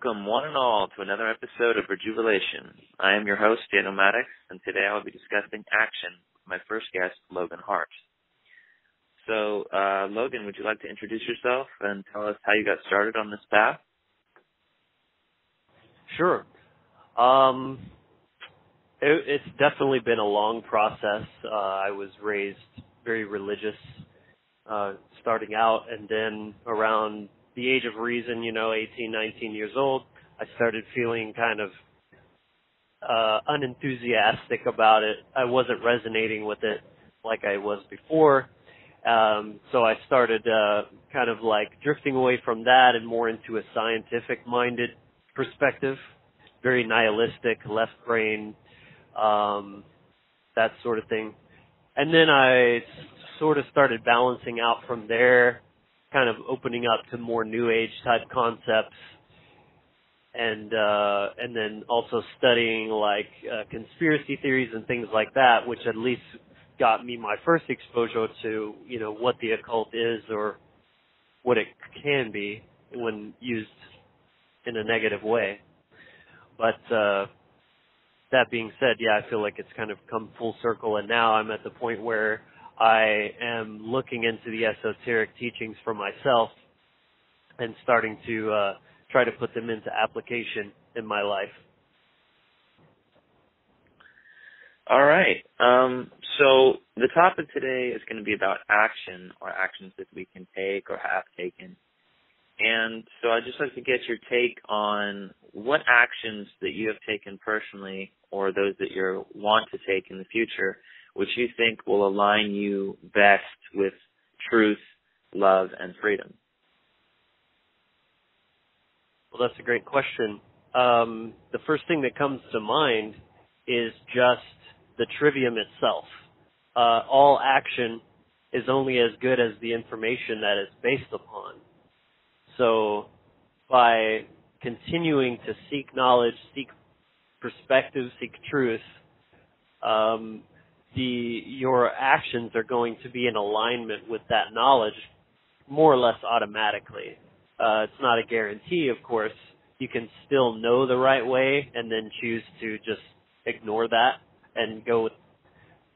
Welcome, one and all, to another episode of Rejuvelation. I am your host, Daniel Maddox, and today I will be discussing action with my first guest, Logan Hart. So, Logan, would you like to introduce yourself and tell us how you got started on this path? Sure. It's definitely been a long process. I was raised very religious starting out, and then around the age of reason, 18, 19 years old, I started feeling kind of unenthusiastic about it. I wasn't resonating with it like I was before. So I started kind of like drifting away from that and more into a scientific-minded perspective, very nihilistic, left brain, that sort of thing. And then I sort of started balancing out from there, kind of opening up to more New Age type concepts, and then also studying like conspiracy theories and things like that, which at least got me my first exposure to what the occult is or what it can be when used in a negative way. But that being said, I feel like it's kind of come full circle, and now I'm at the point where I am looking into the esoteric teachings for myself and starting to try to put them into application in my life. All right. So the topic today is going to be about action, or actions that we can take or have taken. And so I'd just like to get your take on what actions that you have taken personally, or those that you want to take in the future, which you think will align you best with truth, love, and freedom. Well, that's a great question. The first thing that comes to mind is just the trivium itself. All action is only as good as the information that it's based upon. So by continuing to seek knowledge, seek perspective, seek truth, your actions are going to be in alignment with that knowledge more or less automatically. It's not a guarantee, of course. You can still know the right way and then choose to just ignore that and go with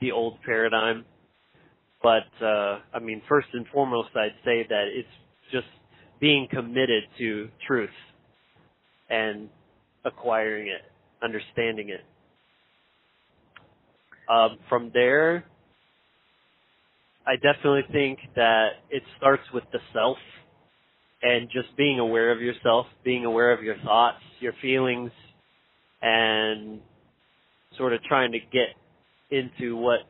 the old paradigm. But, first and foremost, I'd say that it's just being committed to truth and acquiring it, understanding it. From there, I definitely think that it starts with the self and just being aware of yourself, being aware of your thoughts, your feelings, and sort of trying to get into what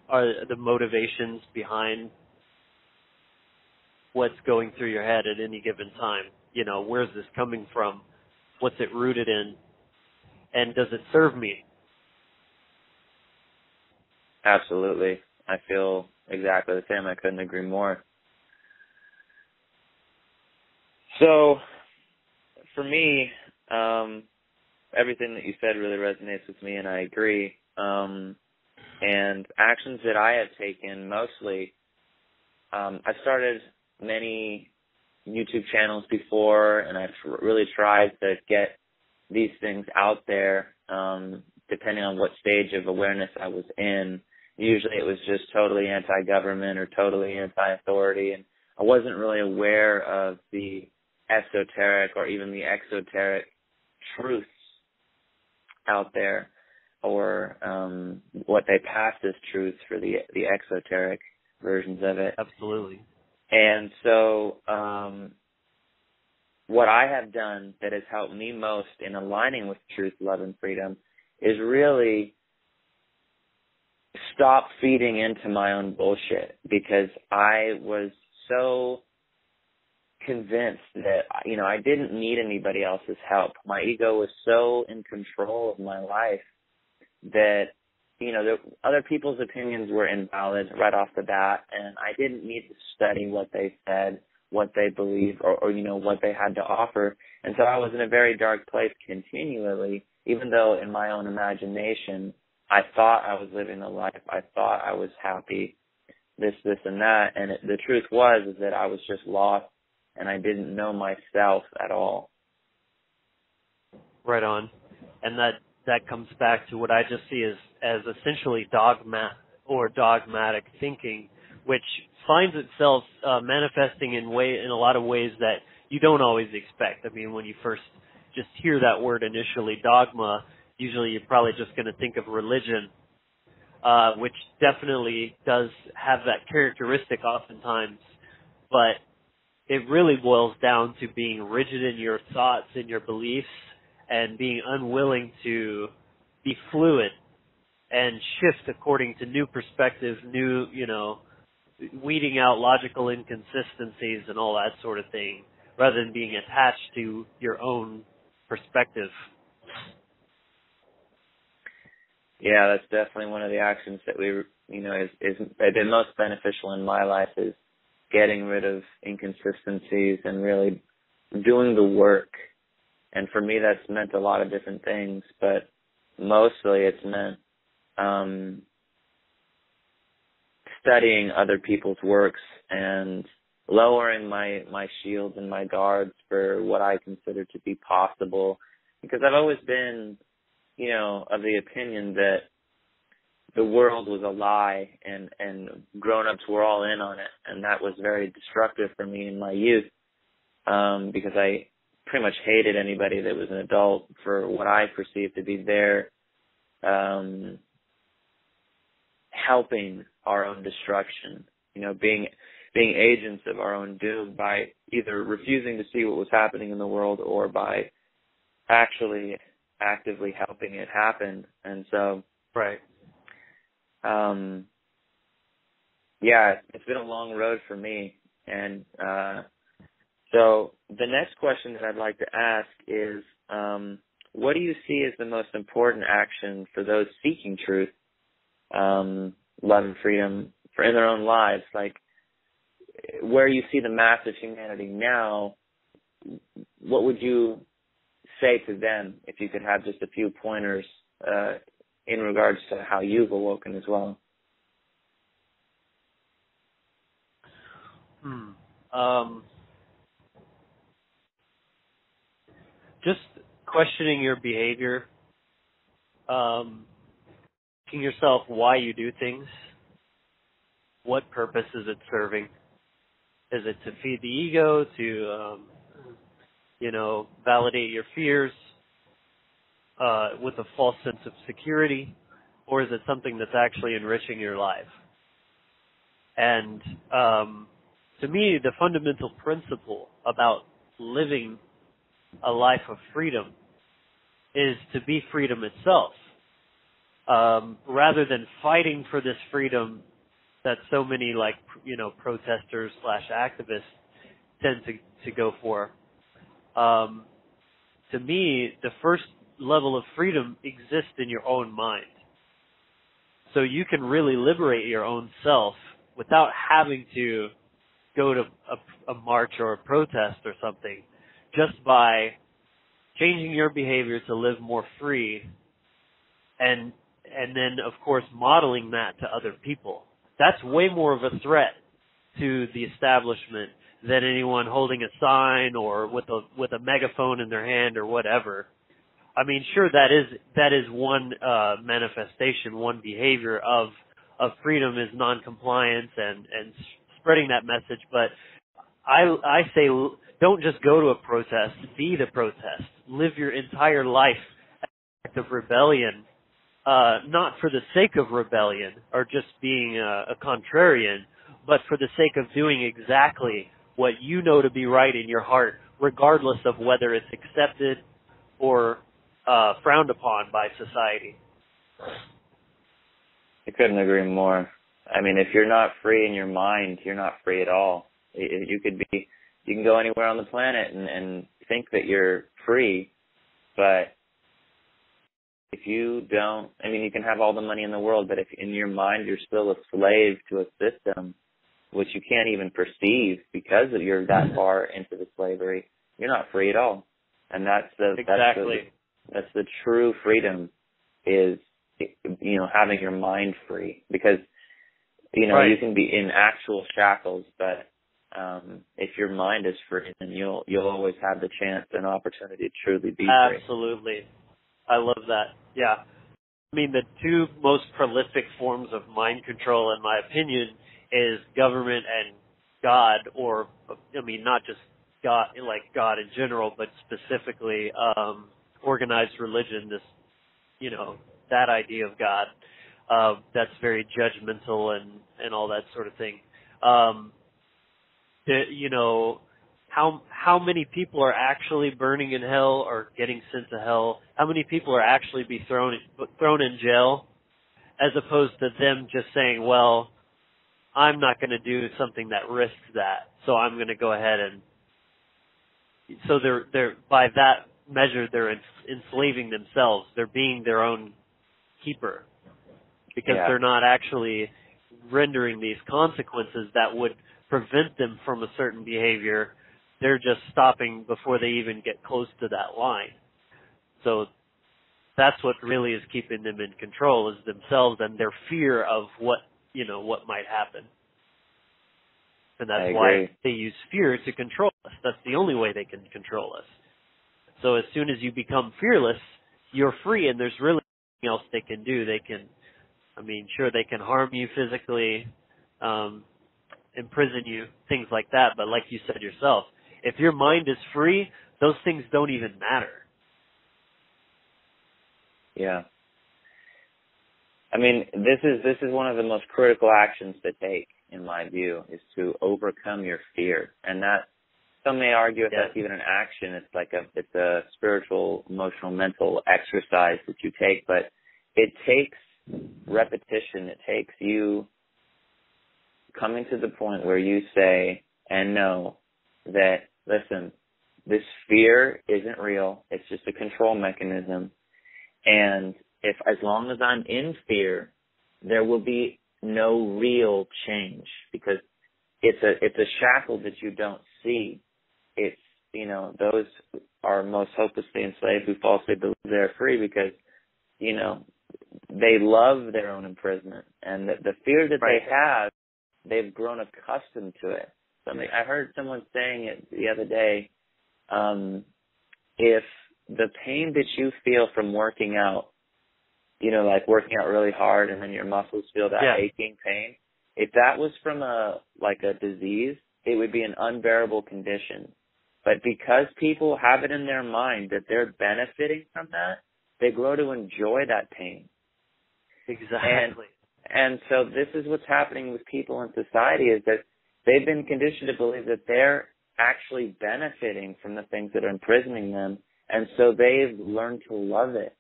are the motivations behind what's going through your head at any given time. Where's this coming from? What's it rooted in? And does it serve me? Absolutely. I feel exactly the same. I couldn't agree more. So, for me, everything that you said really resonates with me, and I agree. And actions that I have taken, mostly, I've started many YouTube channels before, and I've really tried to get these things out there, depending on what stage of awareness I was in. Usually it was just totally anti-government or totally anti-authority, and I wasn't really aware of the esoteric or even the exoteric truths out there, or what they passed as truths for the exoteric versions of it. Absolutely. And so what I have done that has helped me most in aligning with truth, love, and freedom is really stop feeding into my own bullshit, because I was so convinced that, I didn't need anybody else's help. My ego was so in control of my life that, the other people's opinions were invalid right off the bat, and I didn't need to study what they said, what they believed, or what they had to offer. And so I was in a very dark place continually, even though in my own imagination I thought I was living a life. I thought I was happy, this, and that. And the truth was that I was just lost, and I didn't know myself at all. Right on. And that comes back to what I just see as essentially dogmatic thinking, which finds itself manifesting in a lot of ways that you don't always expect. I mean, when you first just hear that word initially, dogma, usually you're probably just going to think of religion, which definitely does have that characteristic oftentimes, but it really boils down to being rigid in your thoughts and your beliefs and being unwilling to be fluid and shift according to new perspectives, weeding out logical inconsistencies and all that sort of thing, rather than being attached to your own perspective. Yeah, that's definitely one of the actions that has been most beneficial in my life, is getting rid of inconsistencies and really doing the work. And for me, that's meant a lot of different things, but mostly it's meant studying other people's works and lowering my shields and my guards for what I consider to be possible, because I've always been, of the opinion that the world was a lie and grown-ups were all in on it, and that was very destructive for me in my youth, because I pretty much hated anybody that was an adult for what I perceived to be their helping our own destruction, being agents of our own doom by either refusing to see what was happening in the world or by actually actively helping it happen. And so, right. It's been a long road for me. And so the next question that I'd like to ask is, what do you see as the most important action for those seeking truth, love and freedom in their own lives? Like, where you see the mass of humanity now, what would you say to them if you could have just a few pointers in regards to how you've awoken as well? Just questioning your behavior, asking yourself why you do things, what purpose is it serving? Is it to feed the ego, to validate your fears with a false sense of security, or is it something that's actually enriching your life? And to me, the fundamental principle about living a life of freedom is to be freedom itself, rather than fighting for this freedom that so many protesters / activists tend to go for. To me, the first level of freedom exists in your own mind. So you can really liberate your own self without having to go to a march or a protest or something, just by changing your behavior to live more free, and then, of course, modeling that to other people. That's way more of a threat to the establishment than anyone holding a sign or with a megaphone in their hand or whatever. I mean, sure, that is one manifestation, one behavior of freedom is non-compliance and spreading that message. But I say, don't just go to a protest, be the protest. Live your entire life as an act of rebellion, not for the sake of rebellion or just being a contrarian, but for the sake of doing exactly what you know to be right in your heart, regardless of whether it's accepted or frowned upon by society. I couldn't agree more. I mean, if you're not free in your mind, you're not free at all. You can go anywhere on the planet and think that you're free, but if you don't, I mean, you can have all the money in the world, but if in your mind you're still a slave to a system which you can't even perceive because you're that far into the slavery, you're not free at all. And that's the true freedom, is, having your mind free, because, right. You can be in actual shackles, but if your mind is free, then you'll always have the chance and opportunity to truly be free. Absolutely. I love that. Yeah. I mean, the two most prolific forms of mind control, in my opinion, is government and God, or, I mean, not just God, like God in general, but specifically organized religion, this, you know, that idea of God, that's very judgmental and all that sort of thing. You know, how many people are actually burning in hell or getting sent to hell? How many people are actually be thrown in jail, as opposed to them just saying, well, I'm not going to do something that risks that, so I'm going to go ahead and. So they're by that measure they're enslaving themselves. They're being their own keeper because they're not actually rendering these consequences that would prevent them from a certain behavior. They're just stopping before they even get close to that line. So that's what really is keeping them in control, is themselves and their fear of what might happen. And that's why they use fear to control us. That's the only way they can control us. So as soon as you become fearless, you're free, and there's really nothing else they can do. They can, sure, they can harm you physically, imprison you, things like that. But like you said yourself, if your mind is free, those things don't even matter. Yeah. This is one of the most critical actions to take, in my view, is to overcome your fear. And that, some may argue if that's even an action, it's a spiritual, emotional, mental exercise that you take, but it takes repetition. It takes you coming to the point where you say and know that, listen, this fear isn't real. It's just a control mechanism. And as long as I'm in fear, there will be no real change, because it's a shackle that you don't see. It's, those are most hopelessly enslaved who falsely believe they're free because, they love their own imprisonment, and the fear that they have, they've grown accustomed to it. I heard someone saying it the other day, if the pain that you feel from working out, like working out really hard and then your muscles feel that aching pain, if that was from a disease, it would be an unbearable condition. But because people have it in their mind that they're benefiting from that, they grow to enjoy that pain. Exactly. And so this is what's happening with people in society, is that they've been conditioned to believe that they're actually benefiting from the things that are imprisoning them, and so they've learned to love it.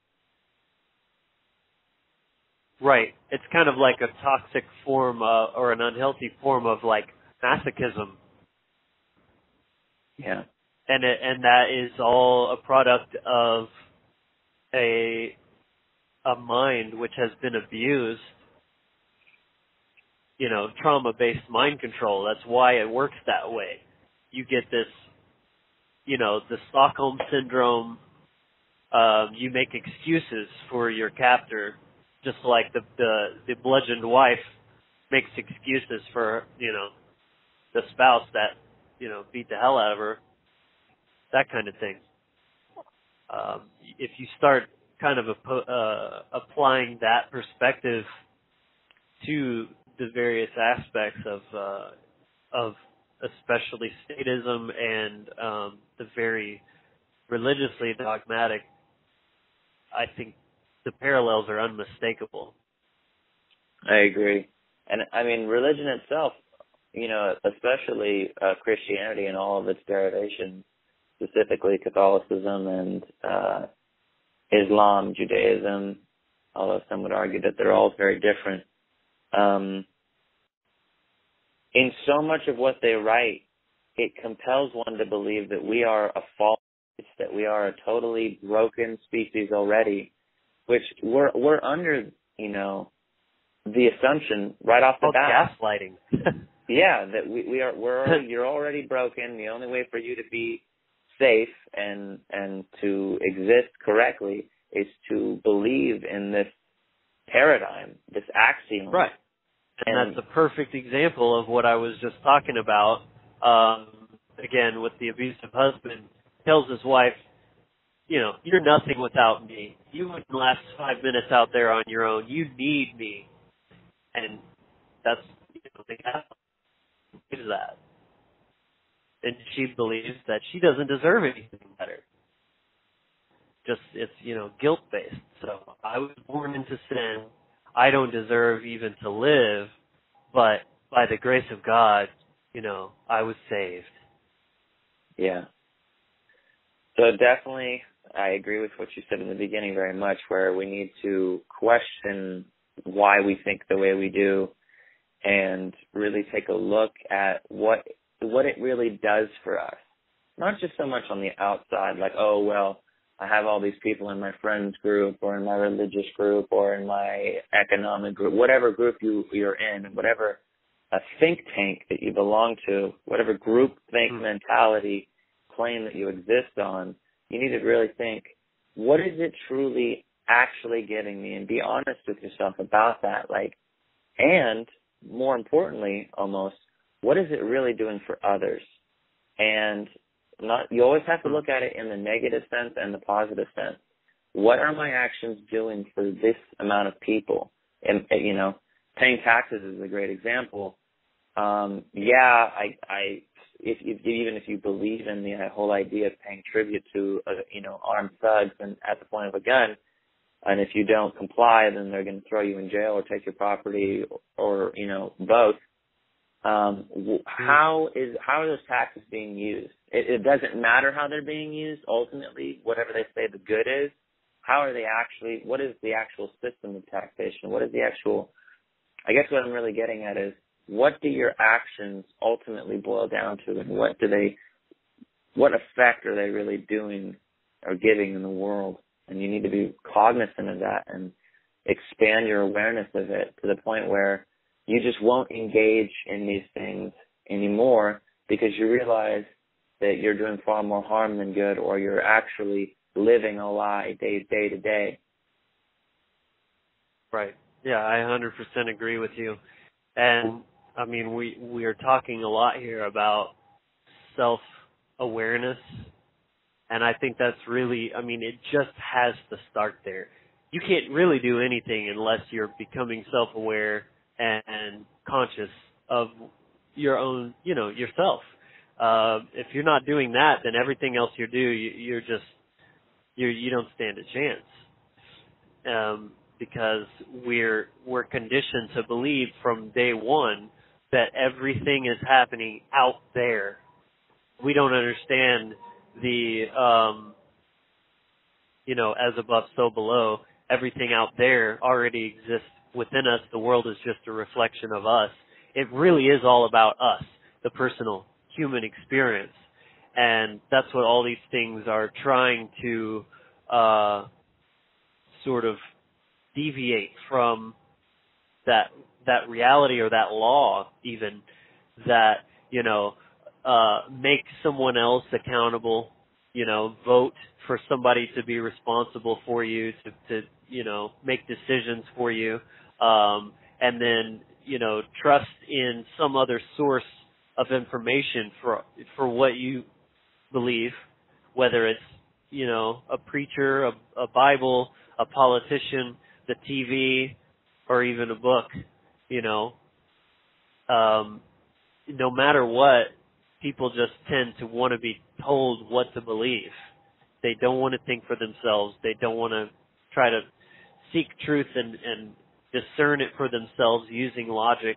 Right. It's kind of like a toxic form or an unhealthy form of masochism. Yeah. And that is all a product of a mind which has been abused, trauma-based mind control. That's why it works that way. You get this, the Stockholm syndrome. You make excuses for your captor, just like the bludgeoned wife makes excuses for, the spouse that, beat the hell out of her. That kind of thing. If you start kind of applying that perspective to the various aspects of especially statism and the very religiously dogmatic, I think the parallels are unmistakable. I agree. And religion itself, especially Christianity and all of its derivations, specifically Catholicism and Islam, Judaism, although some would argue that they're all very different. In so much of what they write, it compels one to believe that we are a fallen race, that we are a totally broken species already, which we're under, the assumption right off the bat. Gaslighting. Yeah, that you're already broken. The only way for you to be safe and to exist correctly is to believe in this paradigm, this axiom. Right. And that's a perfect example of what I was just talking about again, with the abusive husband, tells his wife, you know, you're nothing without me. You wouldn't last 5 minutes out there on your own. You need me. And that's, you know, the guy believes that. And she believes that she doesn't deserve anything better. Just, it's, you know, guilt-based. So I was born into sin. I don't deserve even to live, but by the grace of God, you know, I was saved. Yeah. So definitely, I agree with what you said in the beginning very much, where we need to question why we think the way we do and really take a look at what it really does for us. Not just so much on the outside, like, oh, well, I have all these people in my friends group or in my religious group or in my economic group, whatever group you're in, whatever a think tank that you belong to, whatever group think mentality plane that you exist on, you need to really think, what is it truly actually getting me? And be honest with yourself about that. Like, and more importantly, almost, what is it really doing for others? And you always have to look at it in the negative sense and the positive sense. What are my actions doing for this amount of people? And you know, paying taxes is a great example. Even if you believe in the whole idea of paying tribute to armed thugs and at the point of a gun, and if you don't comply, then they're going to throw you in jail or take your property or both. How are those taxes being used? It doesn't matter how they're being used. Ultimately, whatever they say the good is, how are they actually? What is the actual system of taxation? What is the actual? I guess what I'm really getting at is, what do your actions ultimately boil down to, and what effect are they really doing or giving in the world? And you need to be cognizant of that and expand your awareness of it to the point where you just won't engage in these things anymore, because you realize that you're doing far more harm than good, or you're actually living a lie day to day. Right. Yeah, I 100% agree with you. And I mean, we are talking a lot here about self-awareness, and I think that's really, I mean, it just has to start there. You can't really do anything unless you're becoming self-aware and conscious of your own, yourself. If you're not doing that, then everything else you do, you don't stand a chance. Because we're conditioned to believe from day one that everything is happening out there. We don't understand the, as above, so below. Everything out there already exists within us. The world is just a reflection of us. It really is all about us, the personal human experience. And that's what all these things are trying to sort of deviate from, that reality or that law even, that, make someone else accountable, vote for somebody to be responsible for you, to make decisions for you, and then, trust in some other source of information for what you believe, whether it's, a preacher, a Bible, a politician, the TV, or even a book, no matter what, people just tend to want to be told what to believe. They don't want to think for themselves. They don't want to try to seek truth and discern it for themselves using logic.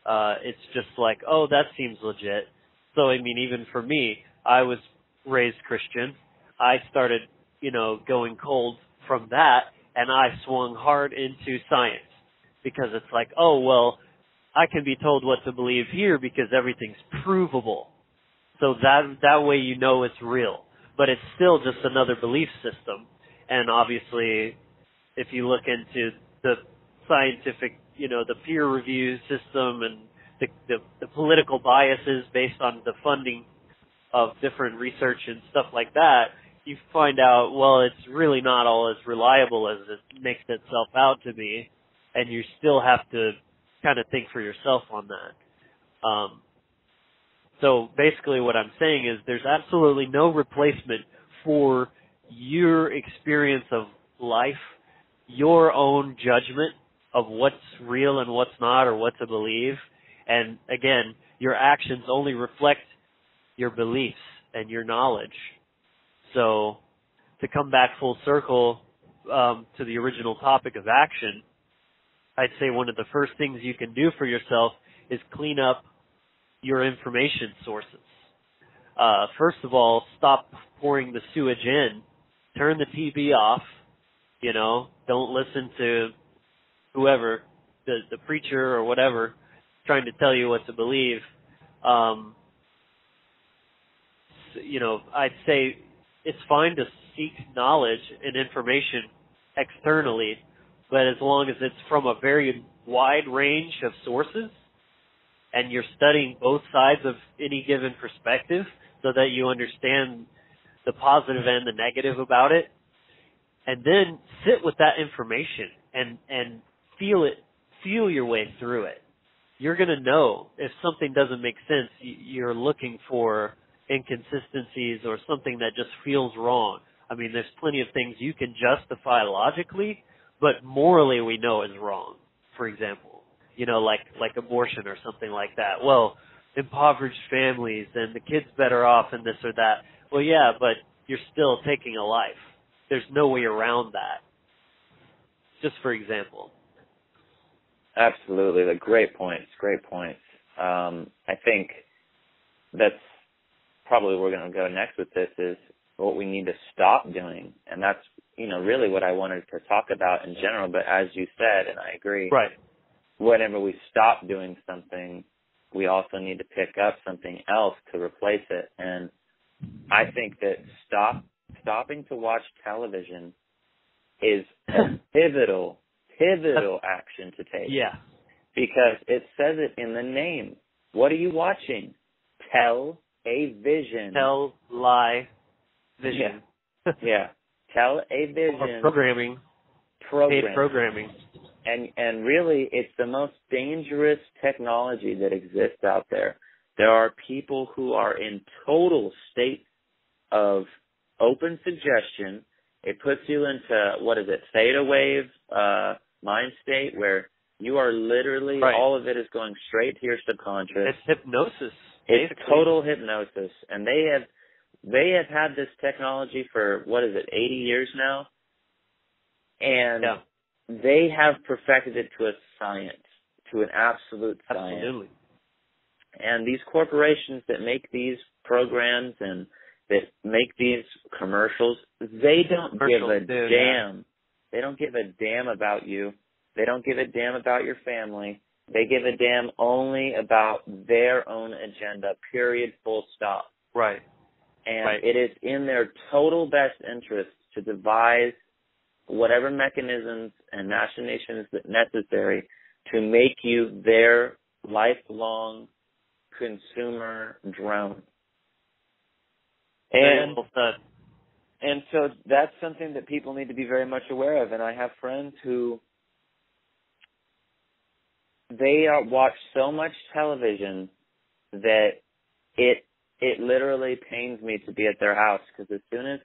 It's just like, oh, that seems legit. So, I mean, even for me, I was raised Christian. I started, going cold from that, and I swung hard into science, because it's like, oh, well, I can be told what to believe here because everything's provable. So that way it's real. But it's still just another belief system. And obviously, if you look into the scientific, the peer review system and the political biases based on the funding of different research and stuff like that, you find out, well, it's really not all as reliable as it makes itself out to be, and you still have to kind of think for yourself on that. So basically what I'm saying is there's absolutely no replacement for your experience of life, your own judgment of what's real and what's not, or what to believe. And again, your actions only reflect your beliefs and your knowledge. So to come back full circle to the original topic of action, I'd say one of the first things you can do for yourself is clean up your information sources. First of all, stop pouring the sewage in. Turn the TV off. You know, don't listen to whoever, the preacher or whatever, trying to tell you what to believe. You know, I'd say it's fine to seek knowledge and information externally, but as long as it's from a very wide range of sources and you're studying both sides of any given perspective so that you understand the positive and the negative about it, and then sit with that information and feel your way through it. You're going to know if something doesn't make sense. You're looking for inconsistencies or something that just feels wrong. I mean, there's plenty of things you can justify logically, but morally we know is wrong. For example, you know, like abortion or something like that. Well, impoverished families and the kids better off and this or that. Well, yeah, but you're still taking a life. There's no way around that. Just for example. Absolutely. Great points. Great points. I think that's probably where we're going to go next with this is what we need to stop doing. And that's, you know, really what I wanted to talk about in general. But as you said, and I agree, right, whenever we stop doing something, we also need to pick up something else to replace it. And I think that stopping to watch television is a pivotal action to take. Yeah. Because it says it in the name. What are you watching? Tell a vision. Tell, lie, vision. Yeah. Yeah. Tell a vision. Or programming. Paid programming. And really, it's the most dangerous technology that exists out there. There are people who are in total state of open suggestion. It puts you into, theta wave mind state where you are literally, right, all of it is going straight to your subconscious. It's hypnosis. It's total hypnosis. And they have had this technology for, 80 years now? And yeah, they have perfected it to a science, to an absolute science. Absolutely. And these corporations that make these programs and that make these commercials, they don't give a damn. They don't give a damn about you. They don't give a damn about your family. They give a damn only about their own agenda, period, full stop. Right. And right, it is in their total best interest to devise whatever mechanisms and machinations that necessary to make you their lifelong consumer drone. And so that's something that people need to be very much aware of. And I have friends who they watch so much television that it literally pains me to be at their house, because as soon as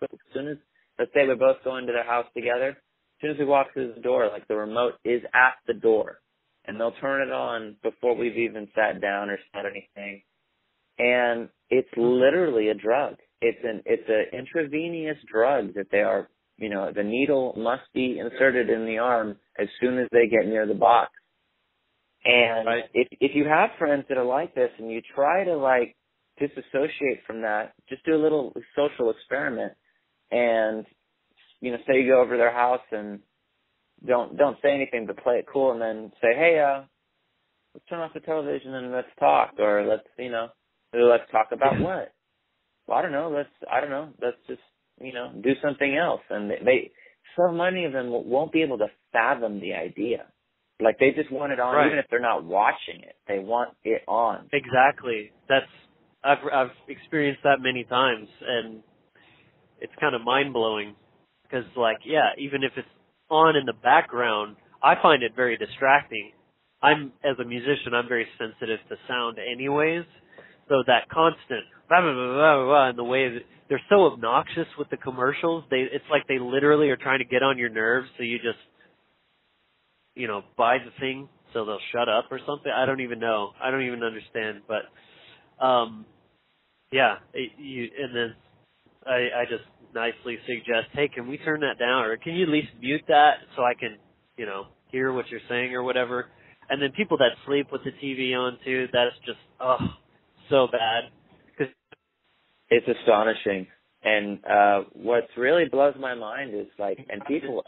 let's say we're both going to their house together, as soon as we walk through the door, like the remote is at the door, and they'll turn it on before we've even sat down or said anything, and it's literally a drug. It's an intravenous drug that they are, the needle must be inserted in the arm as soon as they get near the box. And right, if you have friends that are like this and you try to disassociate from that, just do a little social experiment and, say you go over to their house and don't say anything but play it cool, and then say, hey, let's turn off the television and let's talk, or let's talk about what? Well, I don't know. Let's just, do something else. And so many of them won't be able to fathom the idea. Like, they just want it on, right, even if they're not watching it. They want it on. Exactly. I've experienced that many times, and it's kind of mind-blowing because, even if it's on in the background, I find it very distracting. As a musician, I'm very sensitive to sound anyways, So that constant blah, blah, blah, blah, blah, and the way that they're so obnoxious with the commercials, it's like they literally are trying to get on your nerves, so you just, buy the thing so they'll shut up or something. I don't even know. I don't even understand. But, and then I just nicely suggest, hey, can we turn that down? Or can you at least mute that so I can, hear what you're saying or whatever? And then people that sleep with the TV on too, that's just, so bad. It's astonishing. And what really blows my mind is and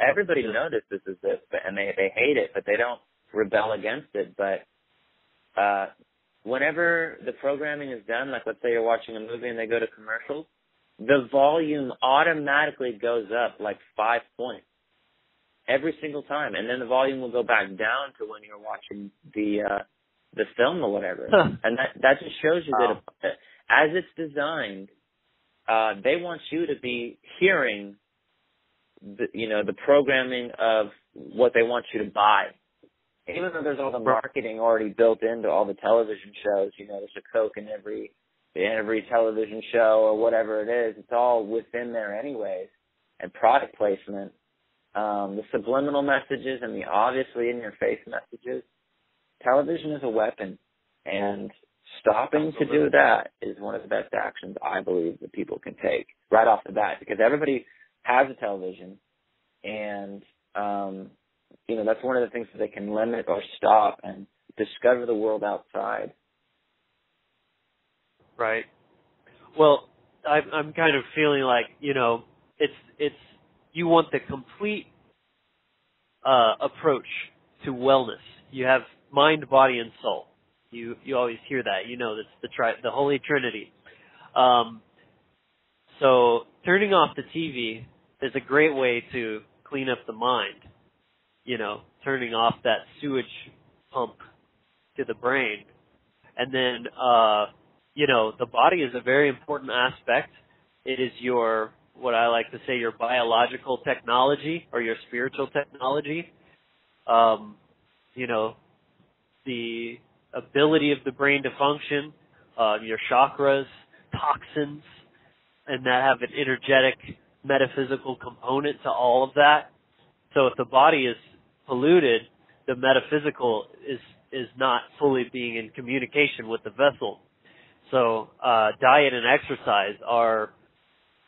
everybody notices this, and they hate it, but they don't rebel against it. But whenever the programming is done, let's say you're watching a movie and they go to commercials, the volume automatically goes up 5 points every single time, and then the volume will go back down to when you're watching the film or whatever. And that just shows you that as it's designed, they want you to be hearing the programming of what they want you to buy. Even though there's all the marketing already built into all the television shows, there's a Coke in every television show or whatever it is, it's all within there anyways. And product placement, the subliminal messages and the obviously in-your-face messages, television is a weapon. And stopping to do that is one of the best actions I believe that people can take right off the bat, because everybody has a television, and that's one of the things that they can limit or stop and discover the world outside. Right. Well, I'm kind of feeling like it's you want the complete approach to wellness. You have mind, body, and soul. You always hear that. That's the Holy Trinity. So turning off the TV is a great way to clean up the mind. Turning off that sewage pump to the brain. And then, the body is a very important aspect. It is what I like to say, your biological technology or your spiritual technology. The ability of the brain to function, your chakras, toxins, and that have an energetic, metaphysical component to all of that. So if the body is polluted, the metaphysical is not fully being in communication with the vessel. So diet and exercise are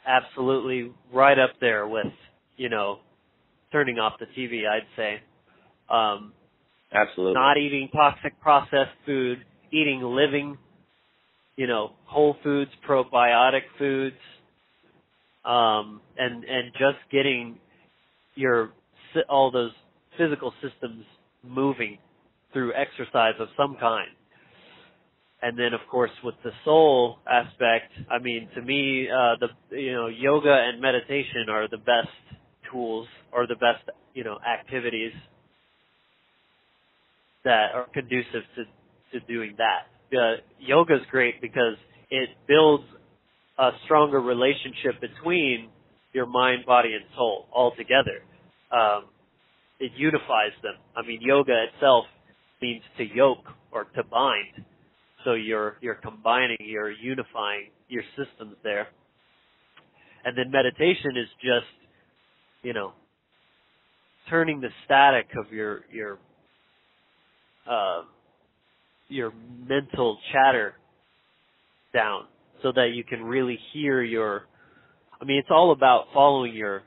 absolutely right up there with, turning off the TV, I'd say. Absolutely. Not eating toxic processed food, eating living, whole foods, probiotic foods, and just getting all those physical systems moving through exercise of some kind. And then, of course, with the soul aspect, to me, yoga and meditation are the best tools or the best, activities that are conducive to doing that. Yoga's great because it builds a stronger relationship between your mind, body, and soul all together. It unifies them. Yoga itself means to yoke or to bind. So you're combining, you're unifying your systems there. And then meditation is just, turning the static of your mental chatter down so that you can really hear it's all about following your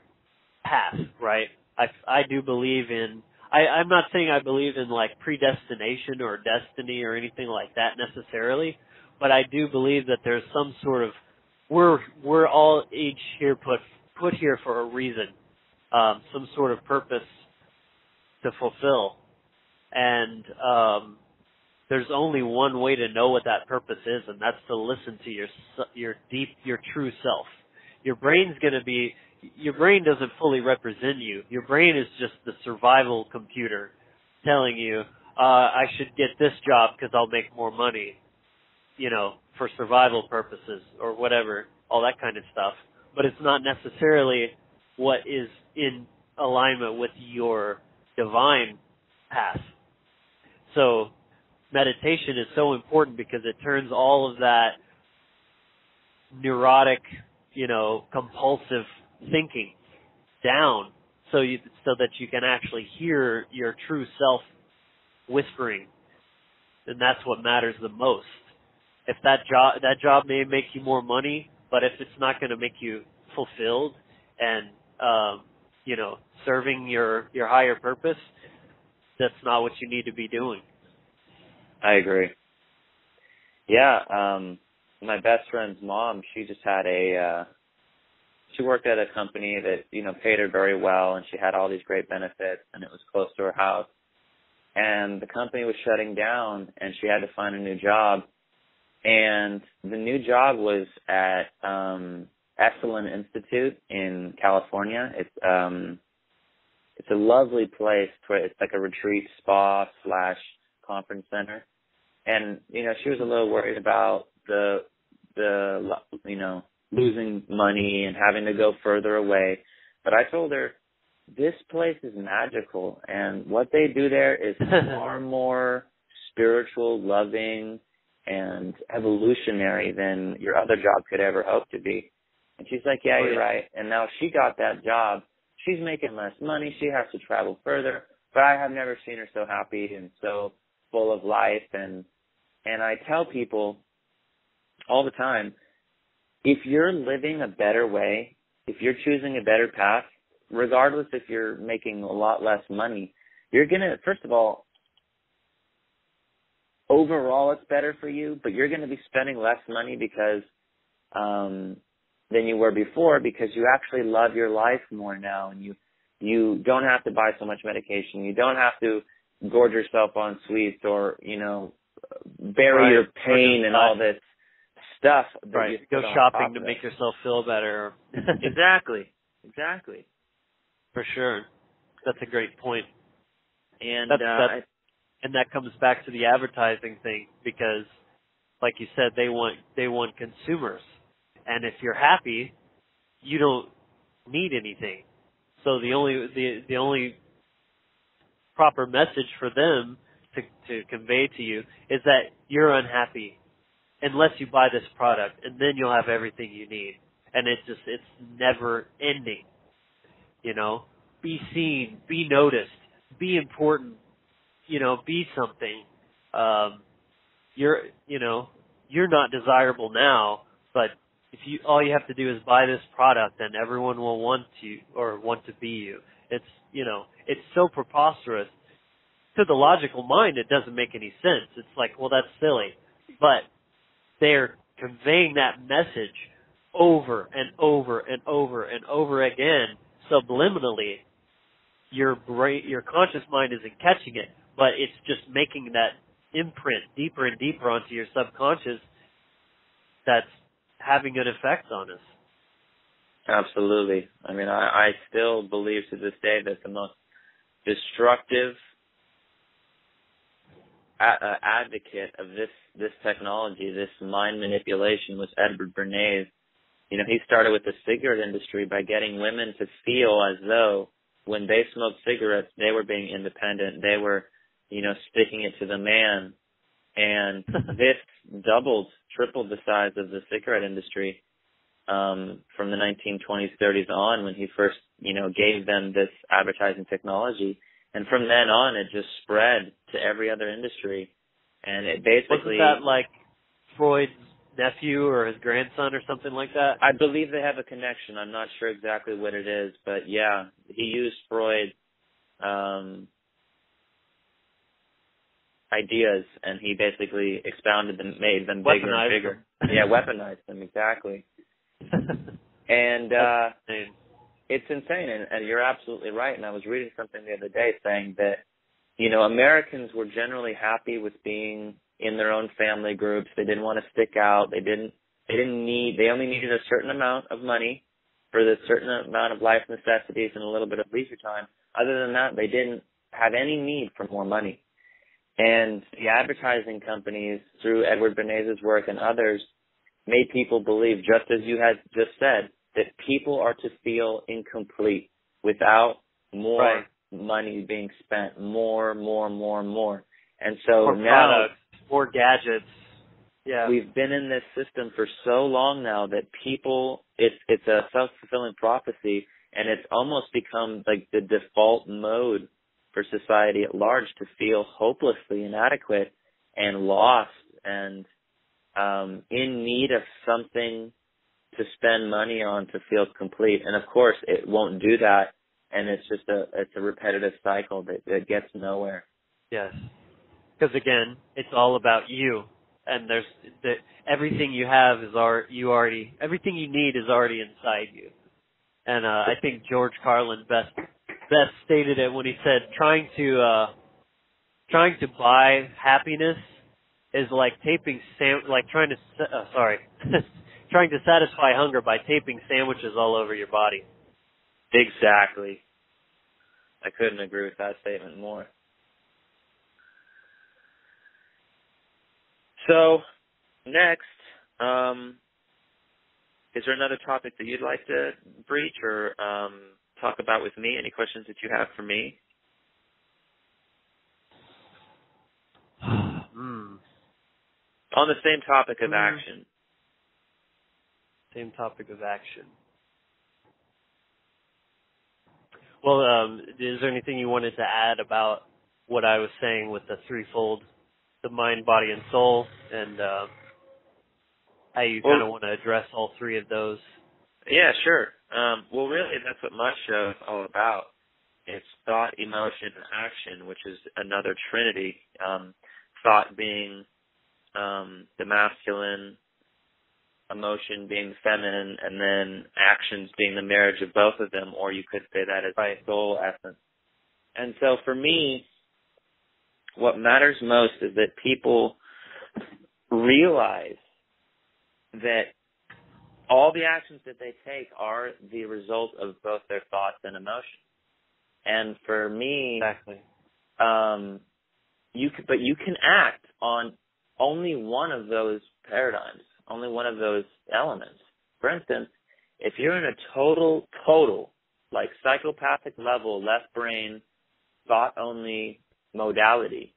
path, right? I do believe in, I'm not saying I believe in predestination or destiny or anything like that necessarily, but I do believe that there's some sort of, we're all each here put here for a reason, some sort of purpose to fulfill. And there's only one way to know what that purpose is, and that's to listen to your true self. Your brain doesn't fully represent you. Your brain is just the survival computer telling you, I should get this job because I'll make more money, for survival purposes or whatever, all that kind of stuff. But it's not necessarily what is in alignment with your divine path. So meditation is so important because it turns all of that neurotic, compulsive thinking down so that you can actually hear your true self whispering. And that's what matters the most. If that job may make you more money, but if it's not going to make you fulfilled and serving your higher purpose, that's not what you need to be doing. I agree. Yeah, my best friend's mom, she just had she worked at a company that, paid her very well, and she had all these great benefits, and it was close to her house. And the company was shutting down, and she had to find a new job. And the new job was at Esalen Institute in California. It's a lovely place. It's like a retreat spa / conference center. And, she was a little worried about the losing money and having to go further away. But I told her, this place is magical, and what they do there is far more spiritual, loving, and evolutionary than your other job could ever hope to be. And she's like, yeah, you're right. And now she got that job. She's making less money. She has to travel further. But I have never seen her so happy and so full of life. And I tell people all the time, if you're living a better way, if you're choosing a better path, regardless if you're making a lot less money, you're going to, first of all, overall it's better for you, but you're going to be spending less money because than you were before, because you actually love your life more now, and you don't have to buy so much medication. You don't have to gorge yourself on sweets or, bury your pain and all this stuff. Right. Go shopping to make yourself feel better. Exactly. For sure. That's a great point. And and that comes back to the advertising thing, because like you said, they want consumers. And if you're happy, you don't need anything. So the only proper message for them to convey to you is that you're unhappy unless you buy this product, and then you'll have everything you need. And it's never ending. Be seen, be noticed, be important, be something. You're not desirable now, but all you have to do is buy this product, and everyone will want you or want to be you. It's so preposterous. To the logical mind, it doesn't make any sense. It's like, well, that's silly. But they're conveying that message over and over and over and over again, subliminally. Your conscious mind isn't catching it, but it's just making that imprint deeper and deeper onto your subconscious that's having an effect on us. Absolutely. I mean, I still believe to this day that the most destructive advocate of this technology, this mind manipulation, was Edward Bernays. He started with the cigarette industry by getting women to feel as though when they smoked cigarettes, they were being independent. They were, sticking it to the man. And this tripled the size of the cigarette industry from the 1920s, 30s on, when he first, gave them this advertising technology. And from then on, it just spread to every other industry. And it basically... Wasn't that like Freud's nephew or his grandson or something like that? I believe they have a connection. I'm not sure exactly what it is, but yeah, he used Freud's ideas, and he basically expounded them, made them bigger and bigger. Yeah, weaponized them, exactly. And it's insane, and you're absolutely right. And I was reading something the other day saying that, Americans were generally happy with being in their own family groups. They didn't want to stick out. They only needed a certain amount of money for the certain amount of life necessities and a little bit of leisure time. Other than that, they didn't have any need for more money. And the advertising companies, through Edward Bernays' work and others, made people believe, just as you had just said, that people are to feel incomplete without more money being spent, more. And so or now, products, more gadgets. Yeah. We've been in this system for so long now that people, it's a self-fulfilling prophecy, and it's almost become like the default mode for society at large to feel hopelessly inadequate and lost and in need of something to spend money on to feel complete. And of course, it won't do that, and it's just a repetitive cycle that gets nowhere. Yes. Because again, it's all about you. And there's everything you have is everything you need is already inside you. And I think George Carlin best stated it when he said trying to buy happiness is like trying to satisfy hunger by taping sandwiches all over your body. Exactly. I couldn't agree with that statement more. So, next, is there another topic that you'd like to breach or talk about with me? Any questions that you have for me? On the same topic of action. Same topic of action. Well, is there anything you wanted to add about what I was saying with the threefold, the mind, body, and soul, and how you kind of want to address all three of those? Yeah, sure. Well, really, that's what my show is all about. It's thought, emotion, and action, which is another trinity. Thought being the masculine, emotion being the feminine, and then actions being the marriage of both of them, or you could say that as my soul essence. And so for me, what matters most is that people realize that all the actions that they take are the result of both their thoughts and emotions. And for me, exactly. You can act on only one of those paradigms, only one of those elements. For instance, if you're in a total, like psychopathic level, left brain, thought only modality,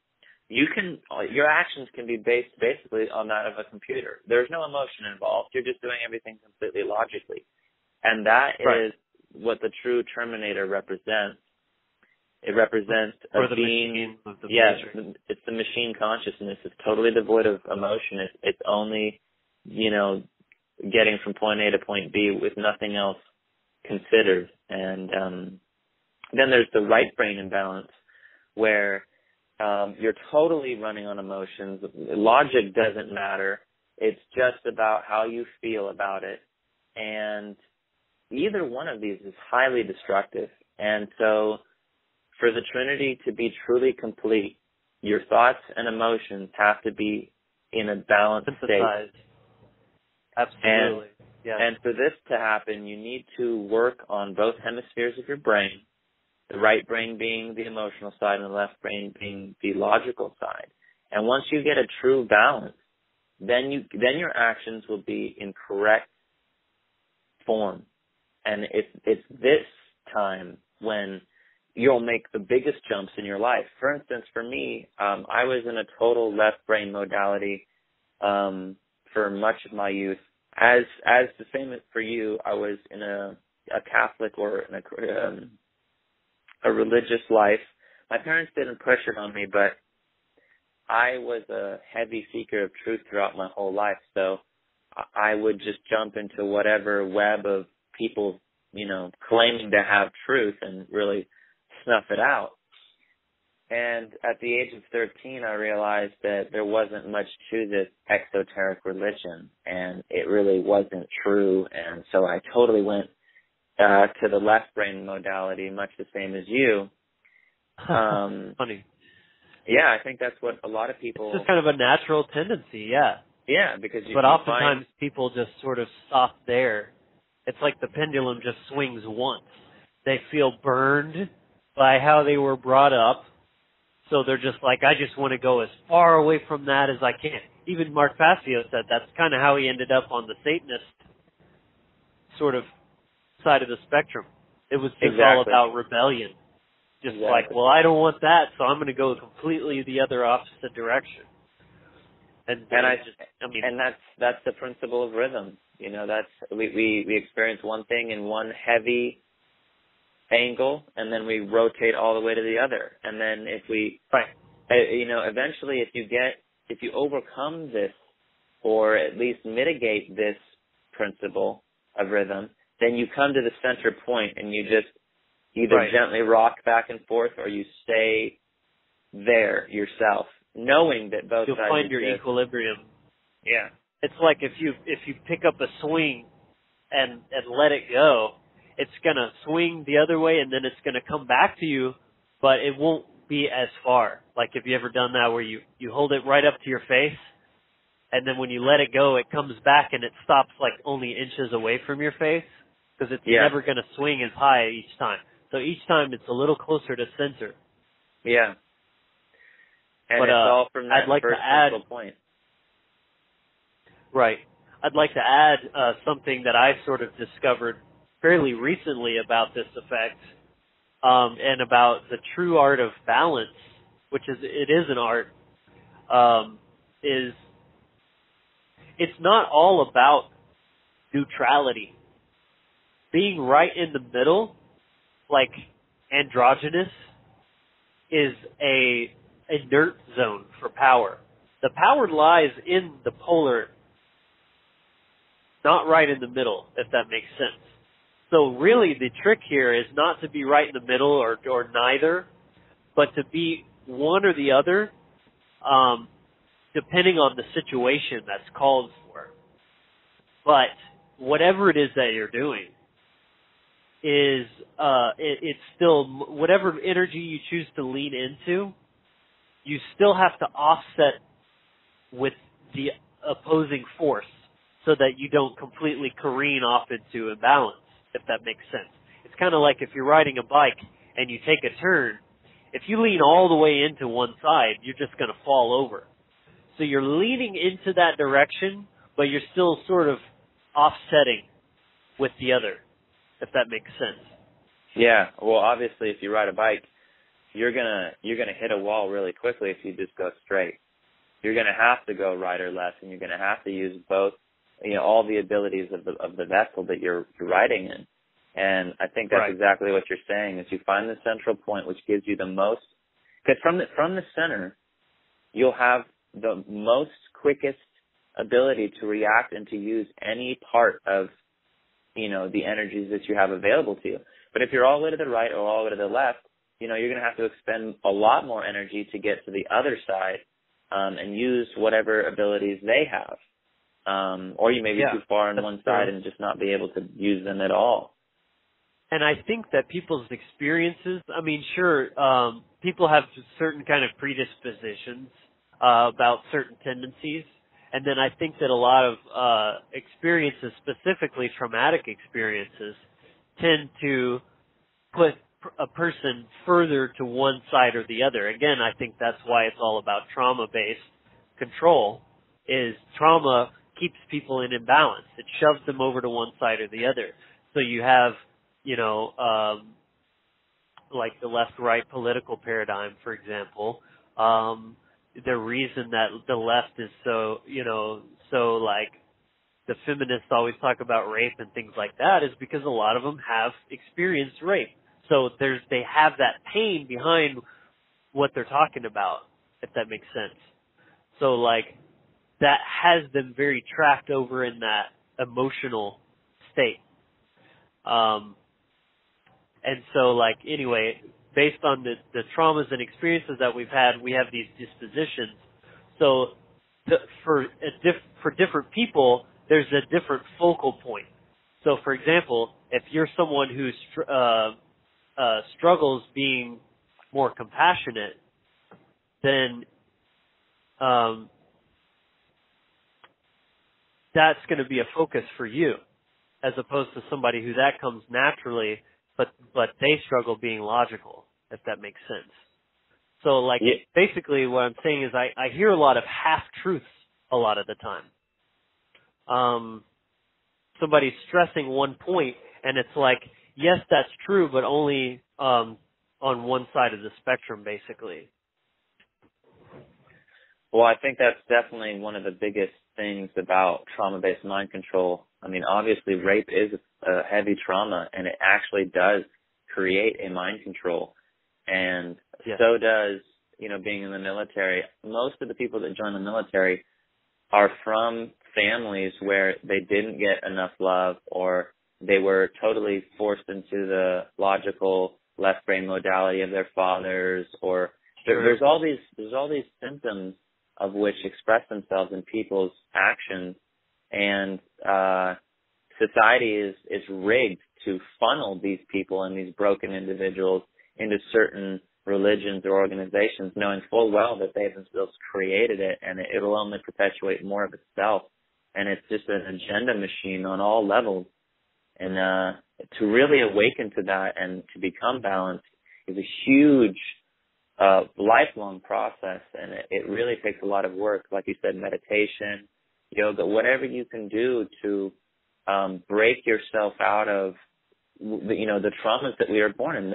your actions can be based basically on that of a computer. There's no emotion involved. You're just doing everything completely logically. And that is what the true Terminator represents. It represents a being. Yes, it's the machine consciousness. It's totally devoid of emotion. It's only, getting from point A to point B with nothing else considered. And then there's the right brain imbalance, where you're totally running on emotions. Logic doesn't matter. It's just about how you feel about it. And either one of these is highly destructive. And so for the Trinity to be truly complete, your thoughts and emotions have to be in a balanced state. Absolutely. And for this to happen, you need to work on both hemispheres of your brain, the right brain being the emotional side and the left brain being the logical side. And once you get a true balance, then your actions will be in correct form. And it's this time when you'll make the biggest jumps in your life. For instance, for me, I was in a total left brain modality for much of my youth. As the same for you, I was in a Catholic or in a religious life. My parents didn't push it on me, but I was a heavy seeker of truth throughout my whole life. So I would just jump into whatever web of people, claiming to have truth and really snuff it out. And at the age of 13, I realized that there wasn't much to this exoteric religion, and it really wasn't true. And so I totally went to the left brain modality, much the same as you. Funny. Yeah, I think that's what a lot of people... It's just kind of a natural tendency, yeah. Yeah, because But oftentimes people just sort of stop there. It's like the pendulum just swings once. They feel burned by how they were brought up, so they're just like, I just want to go as far away from that as I can. Even Mark Passio said that's kind of how he ended up on the Satanist sort of side of the spectrum. It was just all about rebellion. Just like, well, I don't want that, so I'm going to go completely the other opposite direction. And that's the principle of rhythm. You know, that's we experience one thing in one heavy angle, and then we rotate all the way to the other. And then if we, eventually, if you overcome this, or at least mitigate this principle of rhythm, then you come to the center point, and you just either gently rock back and forth, or you stay there yourself, knowing that both sides you'll find your exist. equilibrium. Yeah. It's like if you pick up a swing and let it go, it's going to swing the other way, and then it's going to come back to you, but it won't be as far. Like, have you ever done that where you hold it right up to your face, and then when you let it go, it comes back and it stops like only inches away from your face? Because it's never going to swing as high each time. So each time it's a little closer to center. Yeah. And it's all from that first central point. Right. I'd like to add something that I sort of discovered fairly recently about this effect, and about the true art of balance, which is an art, is it's not all about neutrality. Being right in the middle, like androgynous, is a inert zone for power. The power lies in the polar, not right in the middle, if that makes sense. So really the trick here is not to be right in the middle or neither, but to be one or the other, depending on the situation that's called for. But whatever it is that you're doing is, it's still, whatever energy you choose to lean into, you still have to offset with the opposing force so that you don't completely careen off into imbalance, if that makes sense. It's kind of like if you're riding a bike and you take a turn, if you lean all the way into one side, you're just going to fall over. So you're leaning into that direction, but you're still sort of offsetting with the other, if that makes sense. Yeah. Well, obviously, if you ride a bike, you're gonna hit a wall really quickly if you just go straight. You're gonna have to go right or left, and you're gonna have to use both, all the abilities of the vessel that you're riding in. And I think that's exactly what you're saying, is you find the central point which gives you the most, because from the center, you'll have the most quickest ability to react and to use any part of, the energies that you have available to you. But if you're all the way to the right or all the way to the left, you're going to have to expend a lot more energy to get to the other side, and use whatever abilities they have. Or you may be too far on one side and just not be able to use them at all. And I think that people's experiences, people have certain kind of predispositions about certain tendencies. And then I think that a lot of experiences, specifically traumatic experiences, tend to put a person further to one side or the other. Again, I think that's why it's all about trauma-based control, is trauma keeps people in imbalance. It shoves them over to one side or the other. So you have, like the left-right political paradigm, for example. The reason that the left is so like the feminists always talk about rape and things like that is because a lot of them have experienced rape. So they have that pain behind what they're talking about, if that makes sense. So like that has them very trapped over in that emotional state. And so like anyway, based on the traumas and experiences that we've had, we have these dispositions. So for different people, there's a different focal point. So for example, if you're someone who struggles being more compassionate, then that's going to be a focus for you, as opposed to somebody who that comes naturally, but they struggle being logical, if that makes sense. So like basically what I'm saying is I hear a lot of half-truths a lot of the time. Somebody's stressing one point, and it's like, yes, that's true, but only on one side of the spectrum, basically. Well, I think that's definitely one of the biggest things about trauma-based mind control. I mean, obviously rape is a heavy trauma, and it actually does create a mind control. And so does, being in the military. Most of the people that join the military are from families where they didn't get enough love, or they were totally forced into the logical left brain modality of their fathers, or there's all these symptoms of which express themselves in people's actions, and society is rigged to funnel these people and these broken individuals into certain religions or organizations, knowing full well that they themselves created it, and it'll only perpetuate more of itself. And it's just an agenda machine on all levels. And to really awaken to that and to become balanced is a huge lifelong process, and it really takes a lot of work. Like you said, meditation, yoga, whatever you can do to break yourself out of the traumas that we are born in.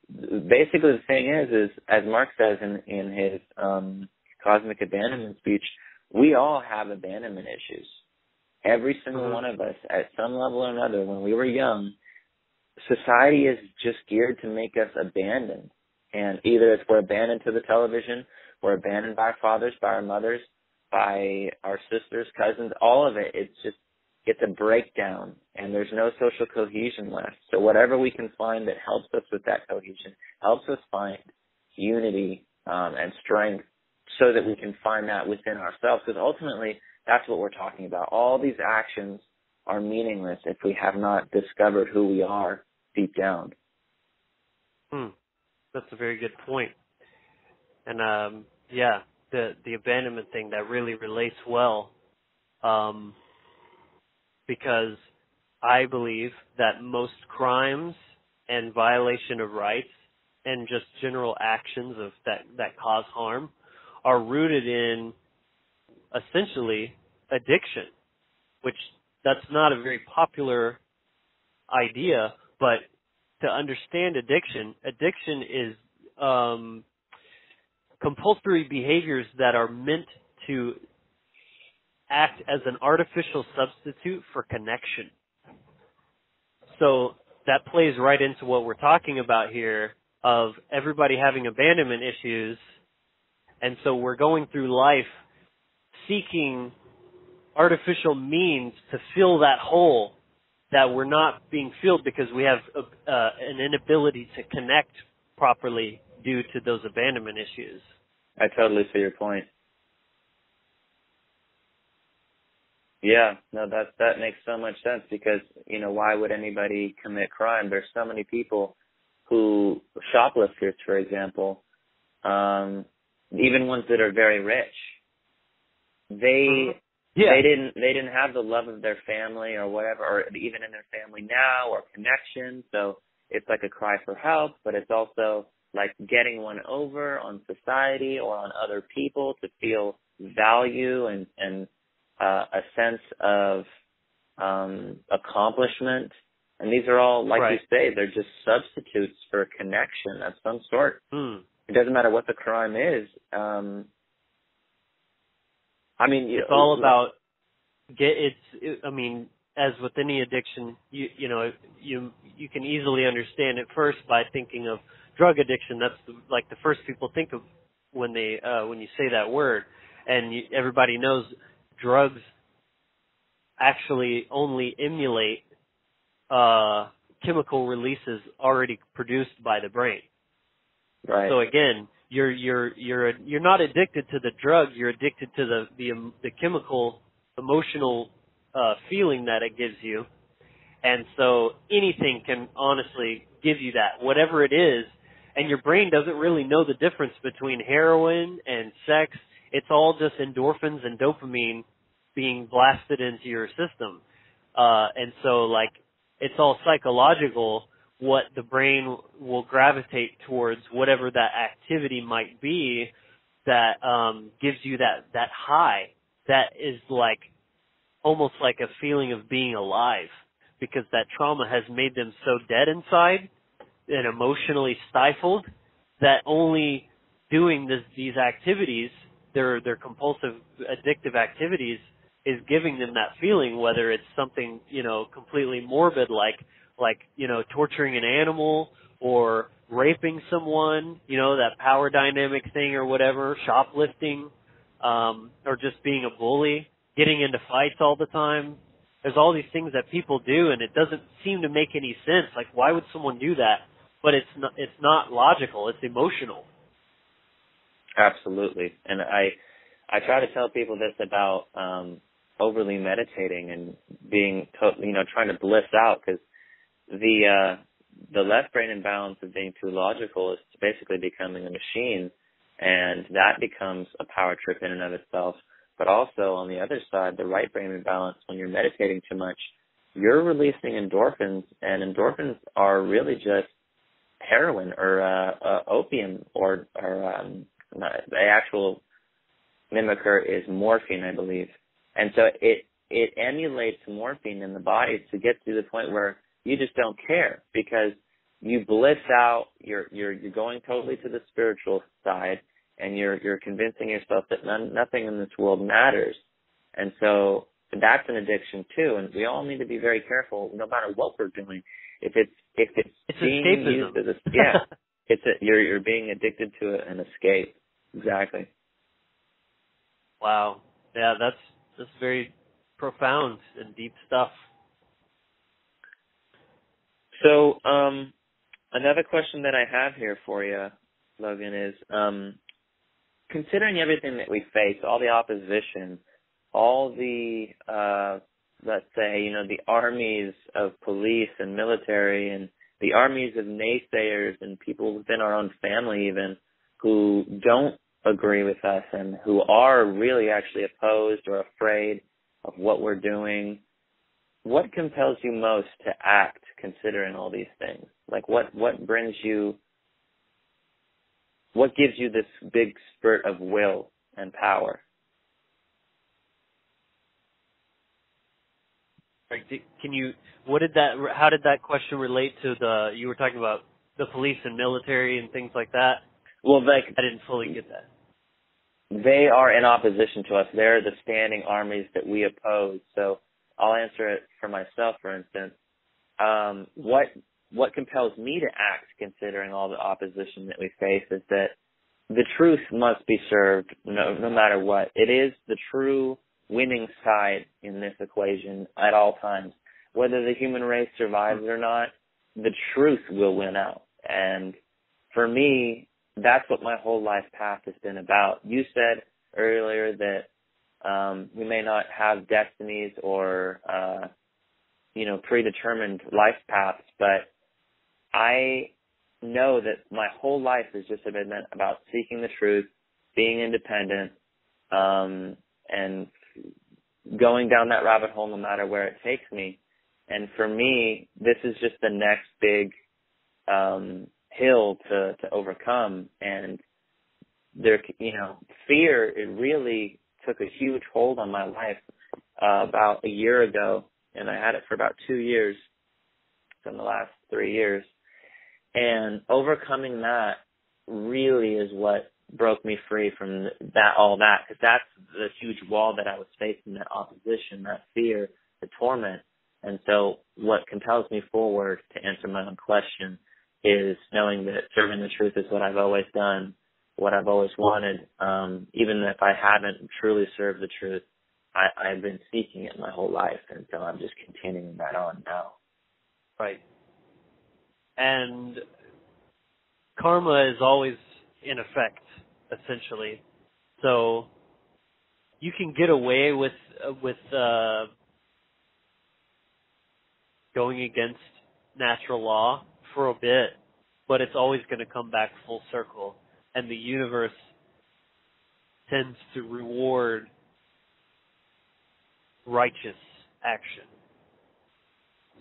Basically, the thing is as Mark says in his cosmic abandonment speech, we all have abandonment issues. Every single one of us, at some level or another, when we were young, society is just geared to make us abandoned. And either if we're abandoned to the television, we're abandoned by our fathers, by our mothers, by our sisters, cousins, all of it, it's a breakdown, and there's no social cohesion left. So whatever we can find that helps us with that cohesion, helps us find unity and strength so that we can find that within ourselves. Because ultimately, that's what we're talking about. All these actions are meaningless if we have not discovered who we are deep down. That's a very good point. And, the abandonment thing, that really relates well. Because I believe that most crimes and violation of rights and just general actions of that cause harm are rooted in essentially addiction, which that's not a very popular idea, but to understand addiction is compulsory behaviors that are meant to act as an artificial substitute for connection. So that plays right into what we're talking about here of everybody having abandonment issues, and so we're going through life seeking artificial means to fill that hole that we're not being filled because we have an inability to connect properly due to those abandonment issues. I totally see your point. Yeah, no, that makes so much sense because, why would anybody commit crime? There's so many people who, shoplifters, for example, even ones that are very rich, they didn't have the love of their family or whatever, or even in their family now, or connection. So it's like a cry for help, but it's also like getting one over on society or on other people to feel value and a sense of accomplishment. And these are all, like you say, they're just substitutes for a connection of some sort. It doesn't matter what the crime is. It's all about as with any addiction, you can easily understand it first by thinking of drug addiction. That's like the first people think of when you say that word, and everybody knows drugs actually only emulate chemical releases already produced by the brain. Right. So again, you're not addicted to the drug. You're addicted to the chemical, emotional feeling that it gives you, and so anything can honestly give you that, whatever it is. And your brain doesn't really know the difference between heroin and sex. It's all just endorphins and dopamine being blasted into your system, and so it's all psychological. What the brain will gravitate towards, whatever that activity might be, that gives you that high. That is almost like a feeling of being alive, because that trauma has made them so dead inside and emotionally stifled that only doing these activities their compulsive addictive activities is giving them that feeling, whether it's something, completely morbid like torturing an animal or raping someone, that power dynamic thing or whatever, shoplifting, or just being a bully, getting into fights all the time. There's all these things that people do, and it doesn't seem to make any sense. Like, why would someone do that? But it's not logical. It's emotional. Absolutely. And I try to tell people this about overly meditating and being, trying to bliss out, because the left brain imbalance of being too logical is basically becoming a machine, and that becomes a power trip in and of itself. But also on the other side, the right brain imbalance, when you're meditating too much, you're releasing endorphins, and endorphins are really just heroin or opium, or the actual mimicker is morphine, I believe. And so it emulates morphine in the body to get to the point where you just don't care, because you bliss out, you're going totally to the spiritual side, and you're convincing yourself that nothing in this world matters. And so that's an addiction too, and we all need to be very careful no matter what we're doing. If it's being escapism. used as you're being addicted to an escape. Exactly. Wow. Yeah, that's very profound and deep stuff. So, another question that I have here for you, Logan, is considering everything that we face, all the opposition, all the, let's say, the armies of police and military, and the armies of naysayers and people within our own family even who don't agree with us and who are really actually opposed or afraid of what we're doing, what compels you most to act considering all these things? Like what brings you, what gives you this big spurt of will and power? How did that question relate to you were talking about the police and military and things like that? Well, I didn't fully get that. They are in opposition to us. They're the standing armies that we oppose. So I'll answer it for myself, for instance. What compels me to act considering all the opposition that we face is that the truth must be served no matter what. It is the true winning side in this equation at all times. Whether the human race survives or not, the truth will win out. And for me, that's what my whole life path has been about. You said earlier that we may not have destinies or predetermined life paths, but I know that my whole life has just been about seeking the truth, being independent, and going down that rabbit hole no matter where it takes me. And for me, this is just the next big hill to overcome. And there, fear, it really took a huge hold on my life about a year ago, and I had it for about 2 years, from the last 3 years. And overcoming that really is what broke me free from all that, because that's the huge wall that I was facing, that opposition, that fear, the torment. And so what compels me forward, to answer my own question, is knowing that serving the truth is what I've always done, what I've always wanted. Even if I haven't truly served the truth, I've been seeking it my whole life, and so I'm just continuing that on now. Right. And karma is always in effect, essentially. So you can get away with going against natural law for a bit, but it's always going to come back full circle. And the universe tends to reward righteous action.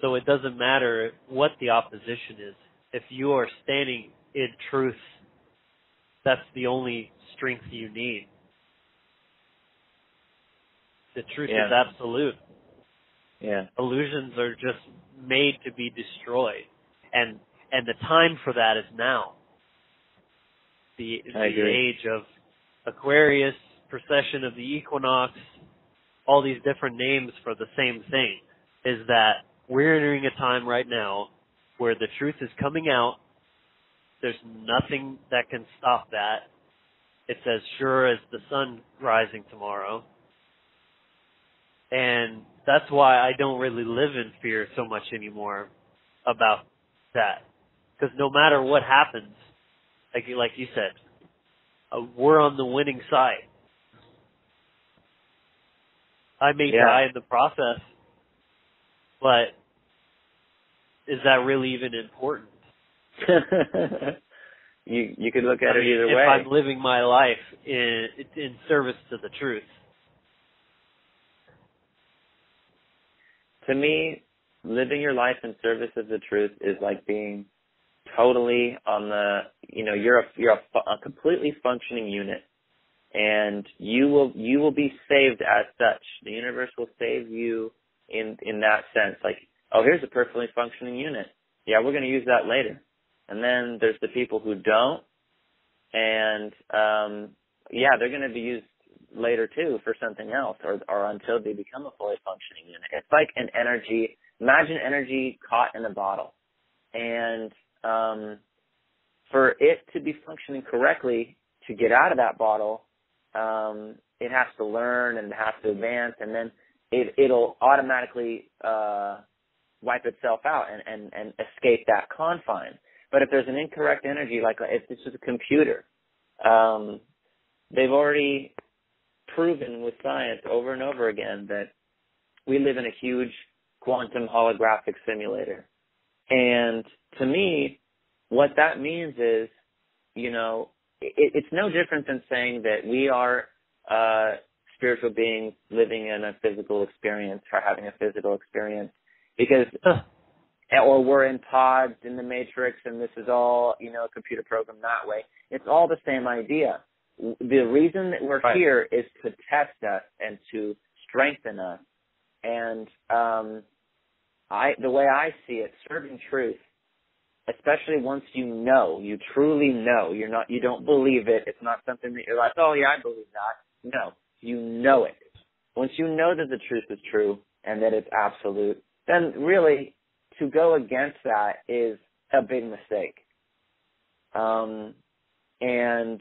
So it doesn't matter what the opposition is. If you are standing in truth, that's the only strength you need. The truth is absolute. Yeah. Illusions are just made to be destroyed. And the time for that is now. The age of Aquarius, precession of the equinox, all these different names for the same thing, is that we're entering a time right now where the truth is coming out. There's nothing that can stop that. It's as sure as the sun rising tomorrow. And that's why I don't really live in fear so much anymore about that. Because no matter what happens, like you said, we're on the winning side. I may die in the process, but is that really even important? You could look at it either way. If I'm living my life in service to the truth. To me, living your life in service of the truth is like being totally on the, you're a completely functioning unit, and you will be saved as such. The universe will save you in that sense. Like, oh, here's a perfectly functioning unit. Yeah, we're going to use that later. And then there's the people who don't, and they're going to be used later too for something else, or until they become a fully functioning unit. It's like an energy. Imagine energy caught in a bottle, and for it to be functioning correctly, to get out of that bottle, it has to learn and it has to advance, and then it'll automatically wipe itself out and escape that confine. But if there's an incorrect energy, like it's just a computer, they've already proven with science over and over again that we live in a huge quantum holographic simulator. And to me, what that means is, it's no different than saying that we are spiritual beings living in a physical experience or having a physical experience, because or we're in pods in the Matrix and this is all, a computer program that way. It's all the same idea. The reason that we're here is to test us and to strengthen us. And the way I see it, serving truth, especially once you truly know, you don't believe it. It's not something that you're like, oh yeah, I believe that. No, you know it. Once you know that the truth is true and that it's absolute, then really to go against that is a big mistake. And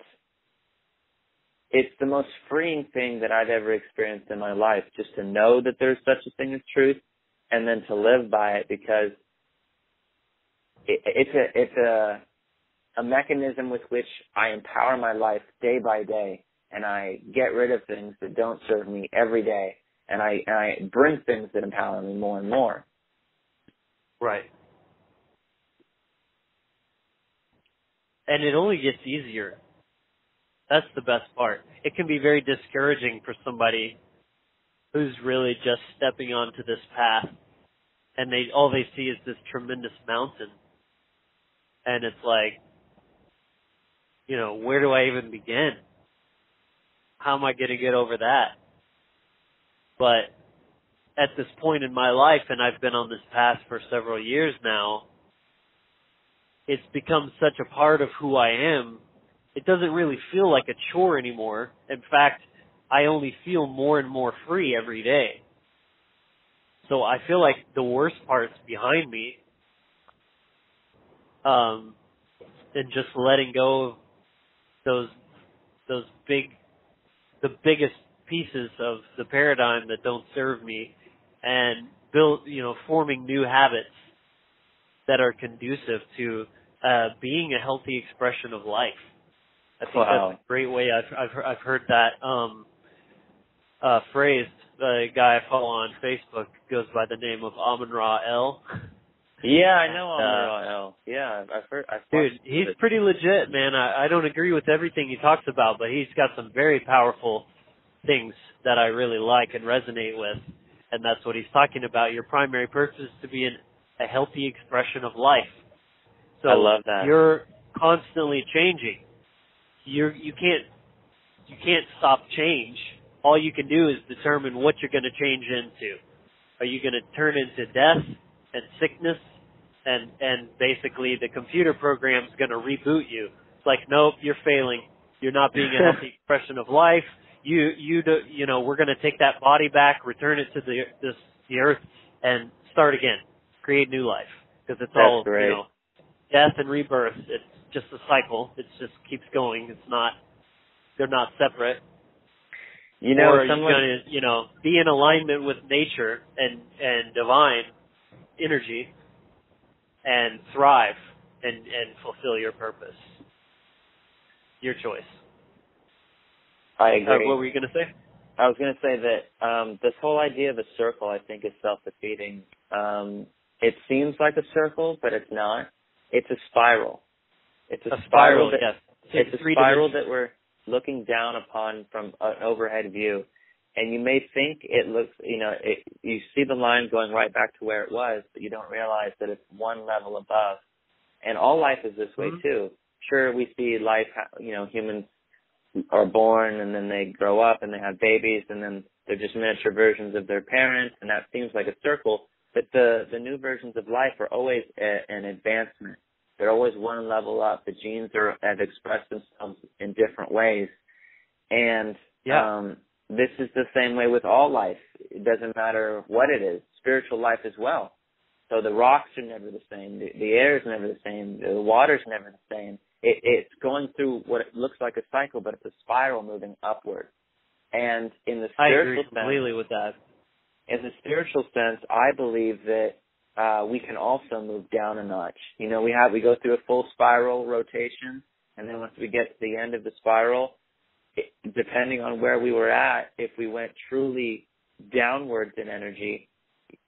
it's the most freeing thing that I've ever experienced in my life, just to know that there's such a thing as truth, and then to live by it, because it's a mechanism with which I empower my life day by day, and I get rid of things that don't serve me every day, and I bring things that empower me more and more. Right. And it only gets easier. That's the best part. It can be very discouraging for somebody who's really just stepping onto this path, and all they see is this tremendous mountain. And it's like, where do I even begin? How am I going to get over that? But at this point in my life, and I've been on this path for several years now, it's become such a part of who I am. It doesn't really feel like a chore anymore. In fact, I only feel more and more free every day. So I feel like the worst part's behind me. And just letting go of the biggest pieces of the paradigm that don't serve me, and forming new habits that are conducive to being a healthy expression of life. I think that's a great way. I've heard that phrase. The guy I follow on Facebook goes by the name of Amun-Ra El. Yeah, I know Amun-Ra El. Yeah, I've heard. Dude, he's pretty legit, man. I don't agree with everything he talks about, but he's got some very powerful things that I really like and resonate with, and that's what he's talking about. Your primary purpose is to be a healthy expression of life. So I love that. You're constantly changing. You can't stop change. All you can do is determine what you're going to change into. Are you going to turn into death and sickness, and basically the computer program's going to reboot you? It's like, nope, you're failing. You're not being a healthy expression of life. we're going to take that body back, return it to the earth, and start again, create new life, because it's all great. Death and rebirth. It's just a cycle. It just keeps going. They're not separate. Or are you going to be in alignment with nature and divine energy and thrive and fulfill your purpose? Your choice. I agree. What were you going to say? I was going to say that this whole idea of a circle, I think, is self-defeating. It seems like a circle, but it's not. It's a spiral. It's a spiral. Yes. It's a spiral that we're looking down upon from an overhead view. And you may think it looks, you see the line going right back to where it was, but you don't realize that it's one level above. And all life is this way, too. Sure, we see life, humans are born and then they grow up and they have babies and then they're just miniature versions of their parents, and that seems like a circle. But the new versions of life are always an advancement. They're always one level up. The genes have expressed themselves in different ways. And this is the same way with all life. It doesn't matter what it is. Spiritual life as well. So the rocks are never the same. The air is never the same. The water's never the same. It's going through what it looks like a cycle, but it's a spiral moving upward. And in the spiritual sense, I agree completely with that. In the spiritual sense, I believe that we can also move down a notch. We go through a full spiral rotation, and then once we get to the end of the spiral, depending on where we were at, if we went truly downwards in energy,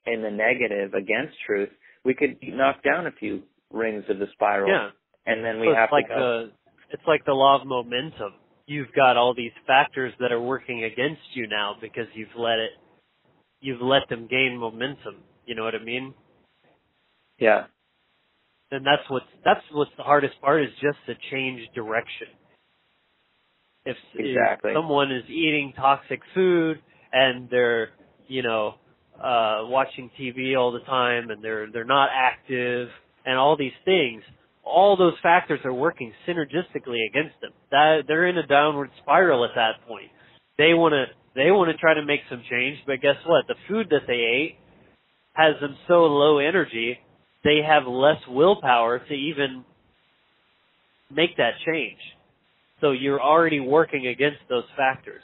in the negative against truth, we could knock down a few rings of the spiral. Yeah. And then we have it's like the law of momentum. You've got all these factors that are working against you now because you've let them gain momentum. You know what I mean? Yeah. And that's what's the hardest part, is just to change direction. If someone is eating toxic food and they're, watching TV all the time and they're not active and all these things, all those factors are working synergistically against them. They're in a downward spiral at that point. They want to try to make some change, but guess what? The food that they ate has them so low energy, they have less willpower to even make that change. So you're already working against those factors.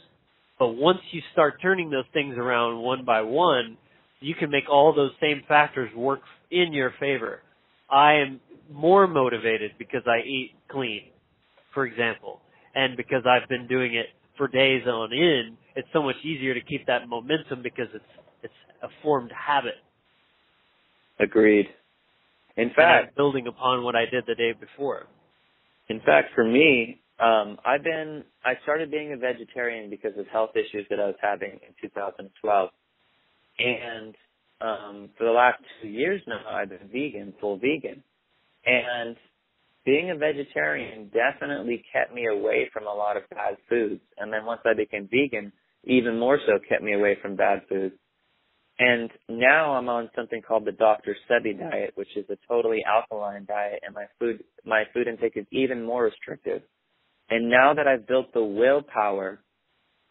But once you start turning those things around one by one, you can make all those same factors work in your favor. I am more motivated because I eat clean, for example, and because I've been doing it for days on end. It's so much easier to keep that momentum because it's a formed habit. Agreed. In fact, building upon what I did the day before. In fact, for me, I started being a vegetarian because of health issues that I was having in 2012. And for the last 2 years now, I've been vegan, full vegan. And being a vegetarian definitely kept me away from a lot of bad foods. And then once I became vegan, even more so kept me away from bad foods. And now I'm on something called the Dr. Sebi diet, which is a totally alkaline diet, and my food intake is even more restrictive. And now that I've built the willpower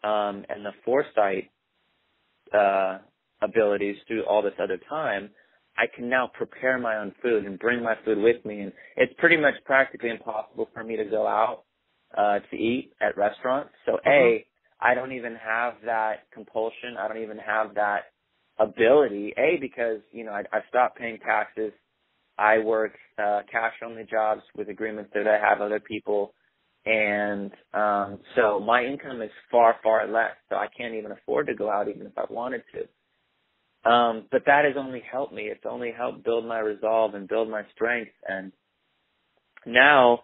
and the foresight abilities through all this other time, I can now prepare my own food and bring my food with me. And it's pretty much practically impossible for me to go out to eat at restaurants. So, I don't even have that compulsion. I don't even have that ability, because, I stopped paying taxes. I work cash-only jobs with agreements that I have other people. And so my income is far, far less. So I can't even afford to go out even if I wanted to. But that has only helped me. It's only helped build my resolve and build my strength. And now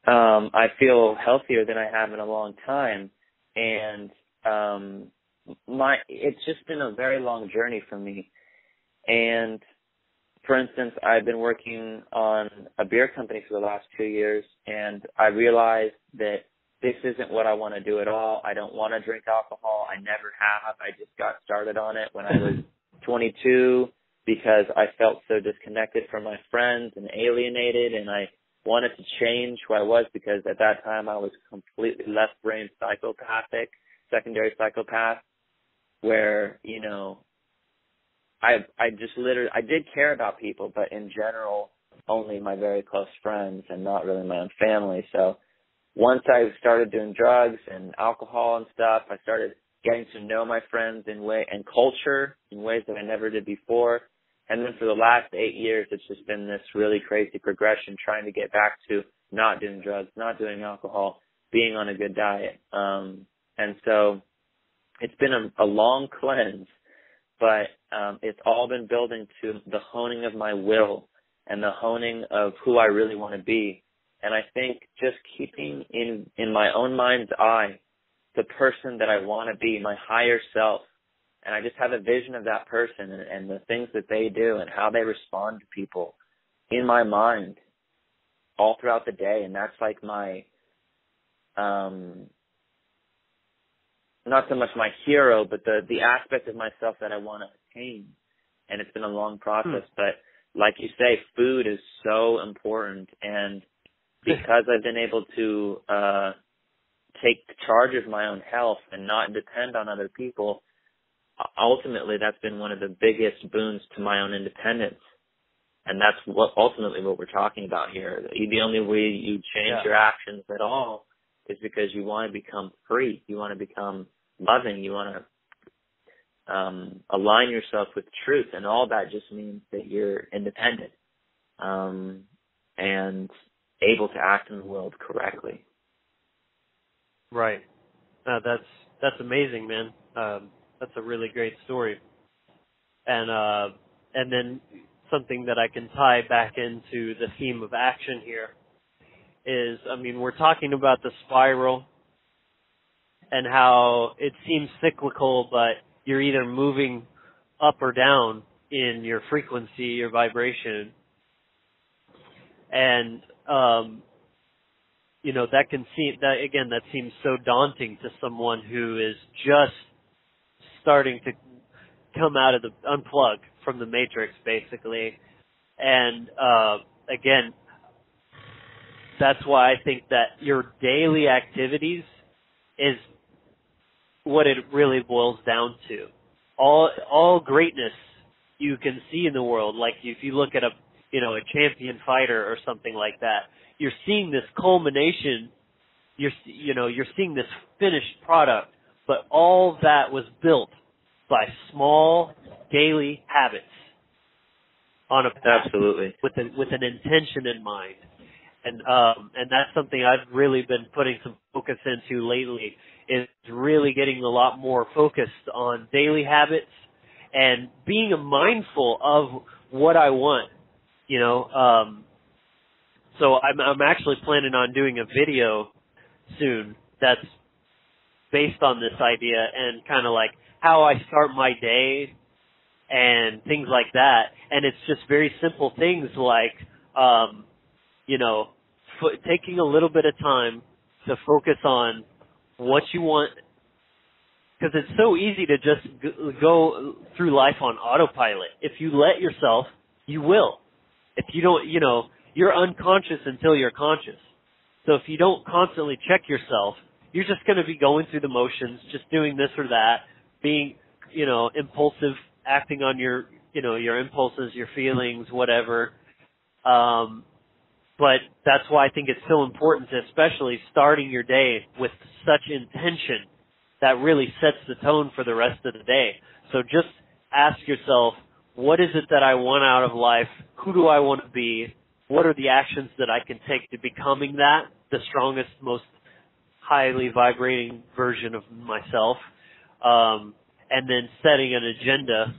I feel healthier than I have in a long time. And it's just been a very long journey for me. And for instance, I've been working on a beer company for the last 2 years, and I realized that this isn't what I want to do at all. I don't want to drink alcohol. I never have. I just got started on it when I was 22 because I felt so disconnected from my friends and alienated, and I wanted to change who I was because at that time I was completely left-brain psychopathic. So secondary psychopath where, you know, I just literally, I did care about people, but in general, only my very close friends and not really my own family. So once I started doing drugs and alcohol and stuff, I started getting to know my friends and culture in ways that I never did before. And then for the last 8 years, it's just been this really crazy progression, trying to get back to not doing drugs, not doing alcohol, being on a good diet. And so it's been a long cleanse, but it's all been building to the honing of my will and the honing of who I really want to be. And I think just keeping in my own mind's eye the person that I want to be, my higher self, and I just have a vision of that person and the things that they do and how they respond to people in my mind all throughout the day. And that's like my, not so much my hero, but the aspect of myself that I want to attain. And it's been a long process, but like you say, food is so important. And because I've been able to take charge of my own health and not depend on other people, ultimately that's been one of the biggest boons to my own independence. And that's ultimately what we're talking about here. The only way you change your actions at all is because you want to become free. You want to become loving. You want to align yourself with truth. And all that just means that you're independent and able to act in the world correctly. Right. That's amazing, man. That's a really great story. And then something that I can tie back into the theme of action here is, I mean, we're talking about the spiral and how it seems cyclical, but you're either moving up or down in your frequency, your vibration. And, you know, that seems so daunting to someone who is just starting to come out of unplug from the matrix, basically. And, again, that's why I think that your daily activities is what it really boils down to. All greatness you can see in the world, like if you look at a champion fighter or something like that, you're seeing this culmination, you're seeing this finished product, but all that was built by small daily habits on a path. Absolutely. with an intention in mind. And that's something I've really been putting some focus into lately, is really getting a lot more focused on daily habits and being mindful of what I want, you know. So I'm actually planning on doing a video soon that's based on this idea and kind of like how I start my day and things like that. And it's just very simple things like, taking a little bit of time to focus on what you want, because it's so easy to just go through life on autopilot. If you let yourself, you will. If you don't, you're unconscious until you're conscious. So if you don't constantly check yourself, you're just going to be going through the motions, just doing this or that, being, impulsive, acting on your impulses, your feelings, whatever. But that's why I think it's so important, especially starting your day with such intention that really sets the tone for the rest of the day. So just ask yourself, what is it that I want out of life? Who do I want to be? What are the actions that I can take to becoming that, the strongest, most highly vibrating version of myself? And then setting an agenda,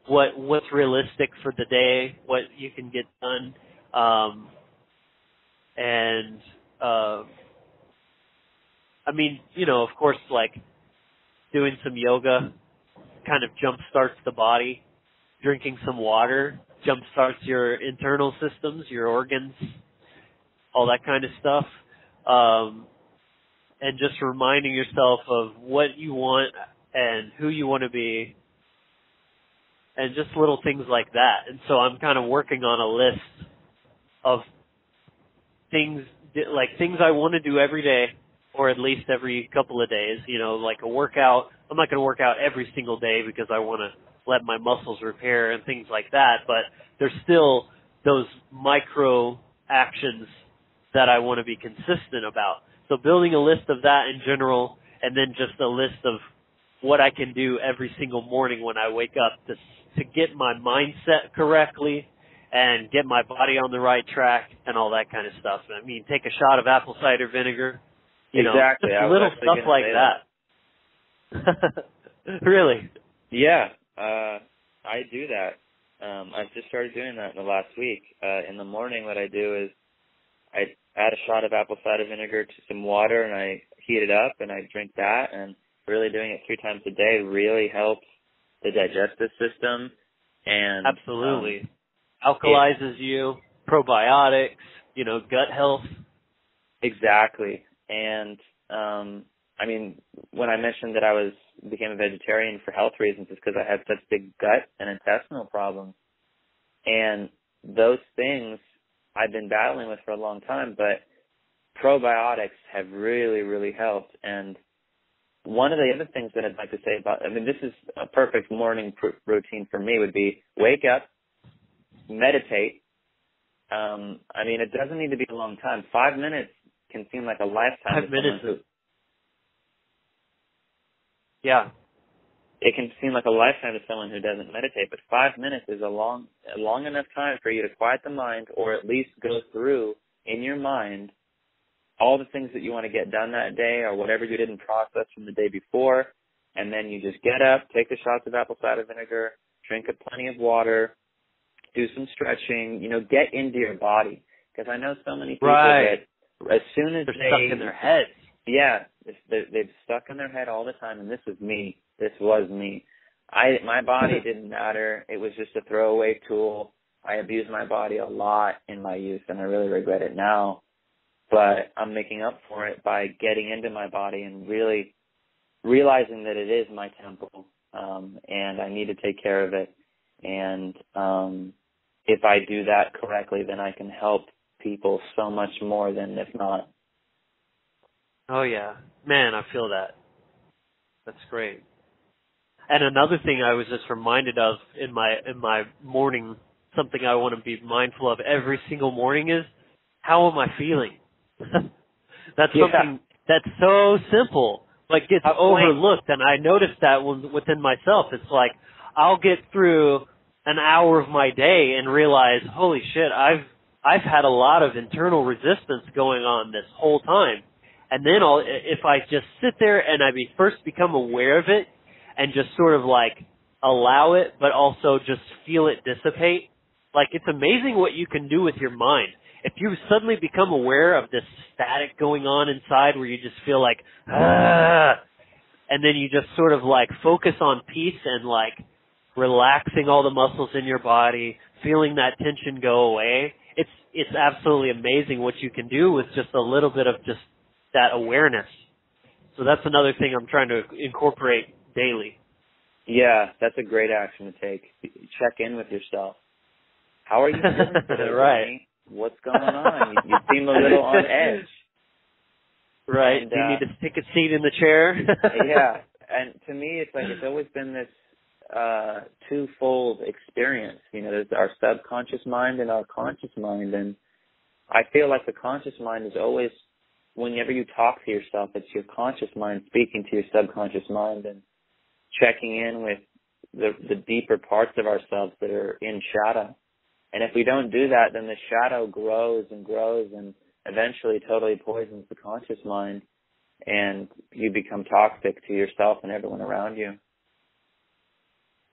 what's realistic for the day, what you can get done. Of course, like doing some yoga kind of jump starts the body. Drinking some water jump starts your internal systems, your organs, all that kind of stuff. And just reminding yourself of what you want and who you want to be, and just little things like that. And so I'm kind of working on a list of things I want to do every day or at least every couple of days. You know, like a workout. I'm not going to work out every single day because I want to let my muscles repair and things like that, but there's still those micro actions that I want to be consistent about. So building a list of that in general, and then just a list of what I can do every single morning when I wake up to get my mindset correctly and get my body on the right track and all that kind of stuff. I mean, take a shot of apple cider vinegar, you exactly. know, just little stuff like that. Really? Yeah, I do that. I've just started doing that in the last week. In the morning, what I do is I add a shot of apple cider vinegar to some water, and I heat it up, and I drink that. And really doing it 3 times a day really helps the digestive system. And absolutely. Alkalizes you, probiotics, you know, gut health. Exactly. And, I mean, when I mentioned that I became a vegetarian for health reasons, it's because I had such big gut and intestinal problems. And those things I've been battling with for a long time, but probiotics have really, really helped. And one of the other things that I'd like to say about, I mean, this is a perfect morning routine for me would be wake up, meditate. I mean, it doesn't need to be a long time. 5 minutes can seem like a lifetime. 5 minutes. Yeah. It can seem like a lifetime to someone who doesn't meditate, but 5 minutes is a long enough time for you to quiet the mind, or at least go through in your mind all the things that you want to get done that day, or whatever you didn't process from the day before, and then you just get up, take the shots of apple cider vinegar, drink plenty of water, do some stretching, you know, get into your body. Because I know so many people that as soon as they're stuck in their heads. Yeah, they've stuck in their head all the time, and this was me. This was me. My body didn't matter. It was just a throwaway tool. I abused my body a lot in my youth, and I really regret it now. But I'm making up for it by getting into my body and really realizing that it is my temple, and I need to take care of it. And if I do that correctly, then I can help people so much more than if not. Oh, yeah. Man, I feel that. That's great. And another thing I was just reminded of in my morning, something I want to be mindful of every single morning is, how am I feeling? That's something that's so simple, like gets overlooked. And I noticed that within myself. It's like I'll get through an hour of my day and realize, holy shit, I've had a lot of internal resistance going on this whole time. And then if I just sit there and I first become aware of it and just sort of like allow it, but also just feel it dissipate, like it's amazing what you can do with your mind. If you suddenly become aware of this static going on inside where you just feel like, and then you just sort of like focus on peace and like relaxing all the muscles in your body, feeling that tension go away, it's absolutely amazing what you can do with just a little bit of just that awareness. So that's another thing I'm trying to incorporate daily. Yeah, that's a great action to take. Check in with yourself. How are you feeling today? Right. What's going on? You seem a little on edge. Right. And, do you need to take a seat in the chair? Yeah. And to me, it's like it's always been this twofold experience. You know, there's our subconscious mind and our conscious mind. And I feel like the conscious mind is always, whenever you talk to yourself, it's your conscious mind speaking to your subconscious mind and checking in with the deeper parts of ourselves that are in shadow. And if we don't do that, then the shadow grows and grows and eventually totally poisons the conscious mind, and you become toxic to yourself and everyone around you.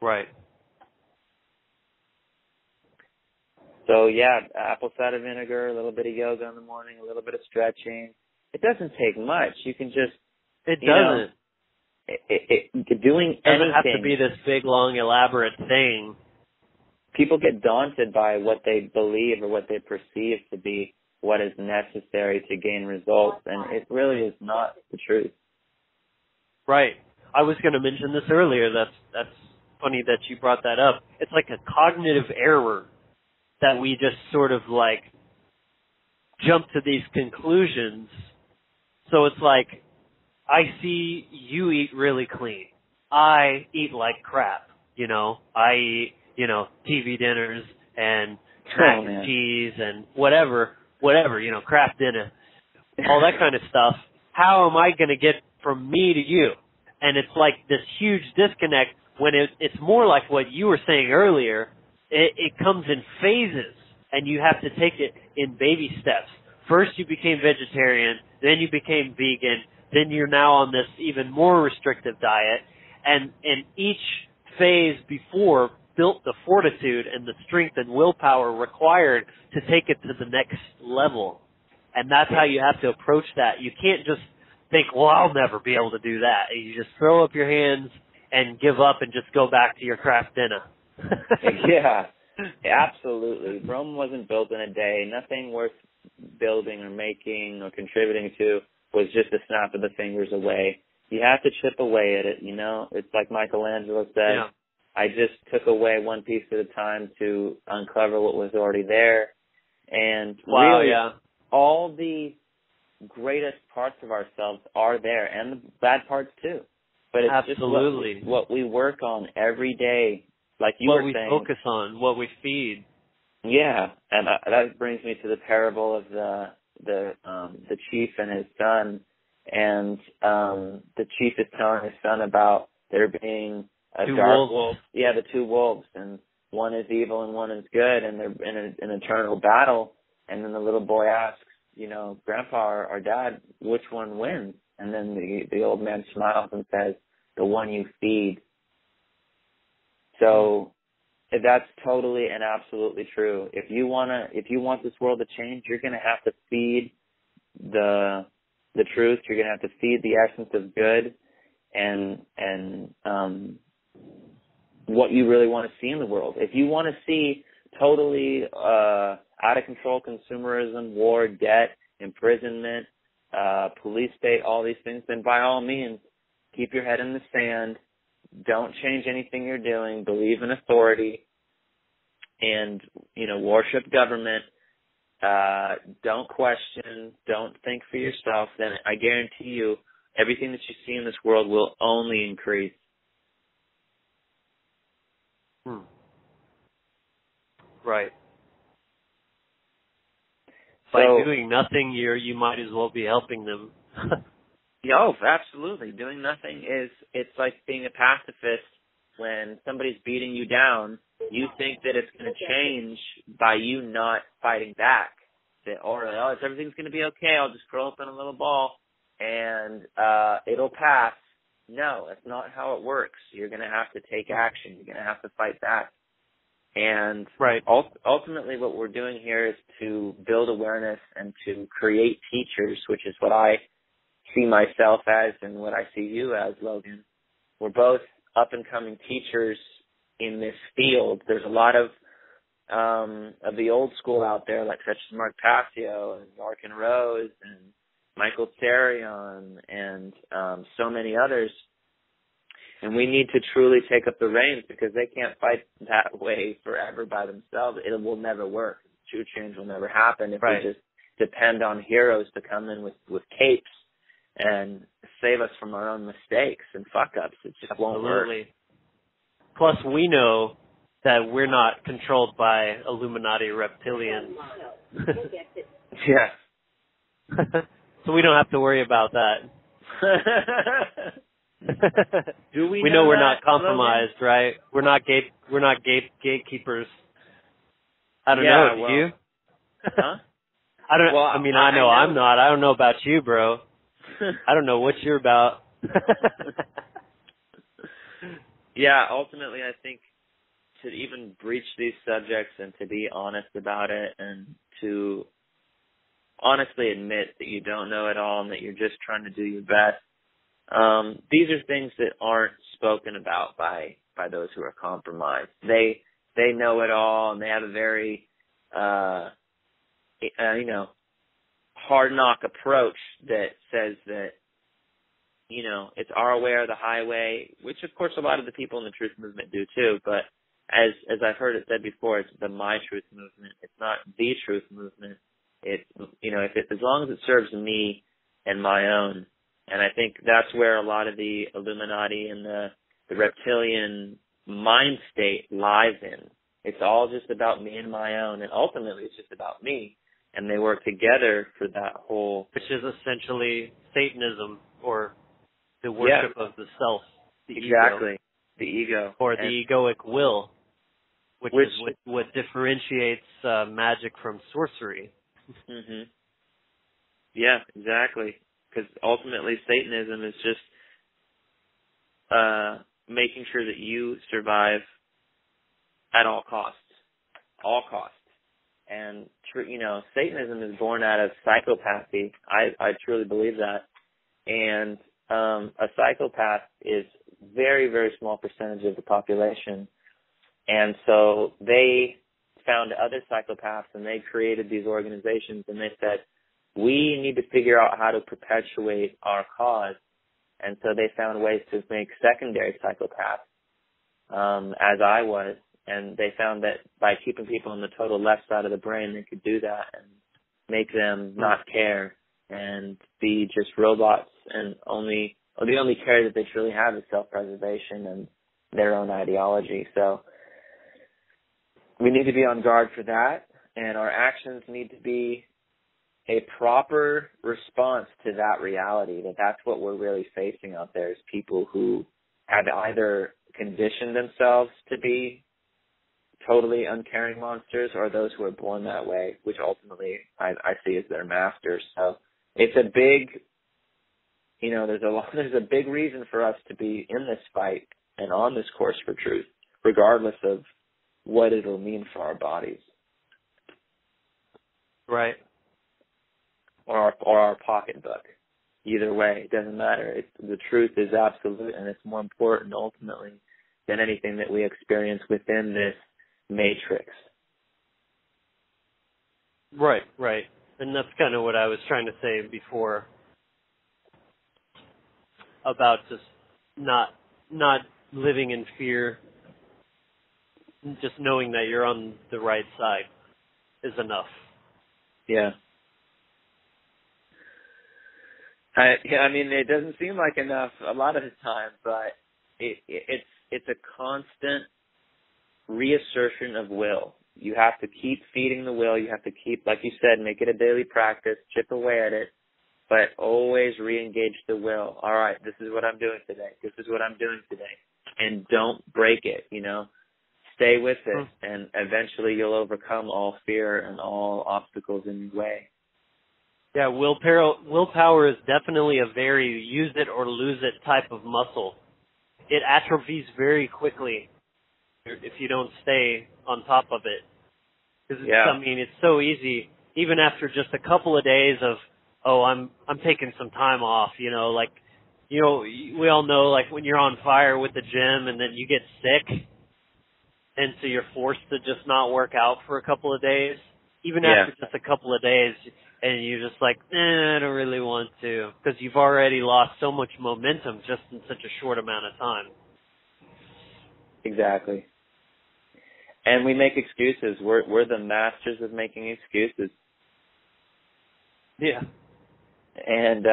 Right. So, yeah, apple cider vinegar, a little bit of yoga in the morning, a little bit of stretching. It doesn't take much. You can just... It doesn't. Doing anything... It doesn't have to be this big, long, elaborate thing. People get daunted by what they believe or what they perceive to be what is necessary to gain results, and it really is not the truth. Right. I was going to mention this earlier. That's funny that you brought that up. It's like a cognitive error that we just sort of like jump to these conclusions So it's like, I see you eat really clean. I eat like crap, you know. I eat, you know, TV dinners and mac and cheese and whatever, you know, Kraft dinner, all that kind of stuff. How am I going to get from me to you? And it's like this huge disconnect when it's more like what you were saying earlier. It comes in phases, and you have to take it in baby steps. First you became vegetarian, then you became vegan, then you're now on this even more restrictive diet, and each phase before built the fortitude and the strength and willpower required to take it to the next level. And that's how you have to approach that. You can't just think, well, I'll never be able to do that. You just throw up your hands and give up and just go back to your Kraft dinner. Yeah, absolutely. Rome wasn't built in a day. Nothing worth building or making or contributing to was just a snap of the fingers away. You have to chip away at it, you know? It's like Michelangelo said, yeah. I just took away one piece at a time to uncover what was already there. And really, all the greatest parts of ourselves are there, and the bad parts too. But it's absolutely just what we work on every day, like you were saying. What we focus on, what we feed. Yeah, and that brings me to the parable of the chief and his son, and the chief is telling his son about there being a two dark wolves. Yeah, the two wolves, and one is evil and one is good, and they're in an eternal battle. And then the little boy asks, you know, Grandpa or Dad, which one wins? And then the old man smiles and says, the one you feed. So that's totally and absolutely true. If you want this world to change, you're going to have to feed the truth. You're going to have to feed the essence of good and what you really want to see in the world. If you want to see totally out of control consumerism, war, debt, imprisonment, police state, all these things, then by all means, keep your head in the sand. Don't change anything you're doing. Believe in authority, and worship government. Don't question. Don't think for yourself. Then I guarantee you, everything that you see in this world will only increase. Right. So, by doing nothing, you might as well be helping them. Oh, absolutely. Doing nothing it's like being a pacifist. When somebody's beating you down, you think that it's going to change by you not fighting back. Everything's going to be okay. I'll just curl up in a little ball and it'll pass. No, that's not how it works. You're going to have to take action. You're going to have to fight back. And ultimately what we're doing here is to build awareness and to create teachers, which is what I see myself as and what I see you as, Logan. We're both up-and-coming teachers in this field. There's a lot of the old school out there, like such as Mark Passio and Larkin Rose and Michael Therion and so many others. And we need to truly take up the reins because they can't fight that way forever by themselves. It will never work. True change will never happen if we just depend on heroes to come in with capes and save us from our own mistakes and fuck-ups. It just won't work. Plus, we know that we're not controlled by Illuminati reptilians. Yeah. So we don't have to worry about that. Do we know we're that, not compromised, Logan? Right? We're not gatekeepers. I don't know. Do you? Huh? I don't. Well, I mean, I know I'm not. I don't know about you, bro. I don't know what you're about. Yeah, ultimately, I think to even breach these subjects and to be honest about it and to honestly admit that you don't know it all and that you're just trying to do your best. These are things that aren't spoken about by those who are compromised. They know it all, and they have a very hard knock approach that says that it's our way or the highway, which of course a lot of the people in the truth movement do too. But as I've heard it said before, it's the my truth movement. It's not the truth movement. It's as long as it serves me, and my own. And I think that's where a lot of the Illuminati and the reptilian mind state lies in. It's all just about me and my own, and ultimately it's just about me. And they work together for that whole... Which is essentially Satanism, or the worship of the self, the exactly. ego. The ego. Or the egoic will, which is what differentiates magic from sorcery. Mm-hmm. Yeah, exactly. Because ultimately Satanism is just making sure that you survive at all costs. All costs. And, Satanism is born out of psychopathy. I truly believe that. And a psychopath is very, very small percentage of the population. And so they found other psychopaths, and they created these organizations, and they said, we need to figure out how to perpetuate our cause. And so they found ways to make secondary psychopaths, as I was. And they found that by keeping people on the total left side of the brain, they could do that and make them not care and be just robots, and the only care that they truly have is self-preservation and their own ideology. So we need to be on guard for that, and our actions need to be a proper response to that reality, that's what we're really facing out there, is people who have either conditioned themselves to be totally uncaring monsters, or those who are born that way, which ultimately I see as their masters. So it's a big, there's a big reason for us to be in this fight and on this course for truth, regardless of what it'll mean for our bodies. Right. Or our pocketbook. Either way, it doesn't matter. The truth is absolute, and it's more important ultimately than anything that we experience within this matrix. Right. And that's kind of what I was trying to say before about just not living in fear. Just knowing that you're on the right side is enough. Yeah. It doesn't seem like enough a lot of the time, but it's a constant reassertion of will. You have to keep feeding the will. You have to keep, like you said, make it a daily practice, chip away at it, but always re-engage the will. All right, this is what I'm doing today. This is what I'm doing today. And don't break it, Stay with it, and eventually you'll overcome all fear and all obstacles in your way. Yeah, willpower is definitely a very use it or lose it type of muscle. It atrophies very quickly if you don't stay on top of it. Because it's so easy, even after just a couple of days of, I'm taking some time off, we all know, like when you're on fire with the gym and then you get sick, and so you're forced to just not work out for a couple of days, even after just a couple of days, and you're just like, I don't really want to, because you've already lost so much momentum just in such a short amount of time. Exactly. And we make excuses. We're the masters of making excuses. Yeah. And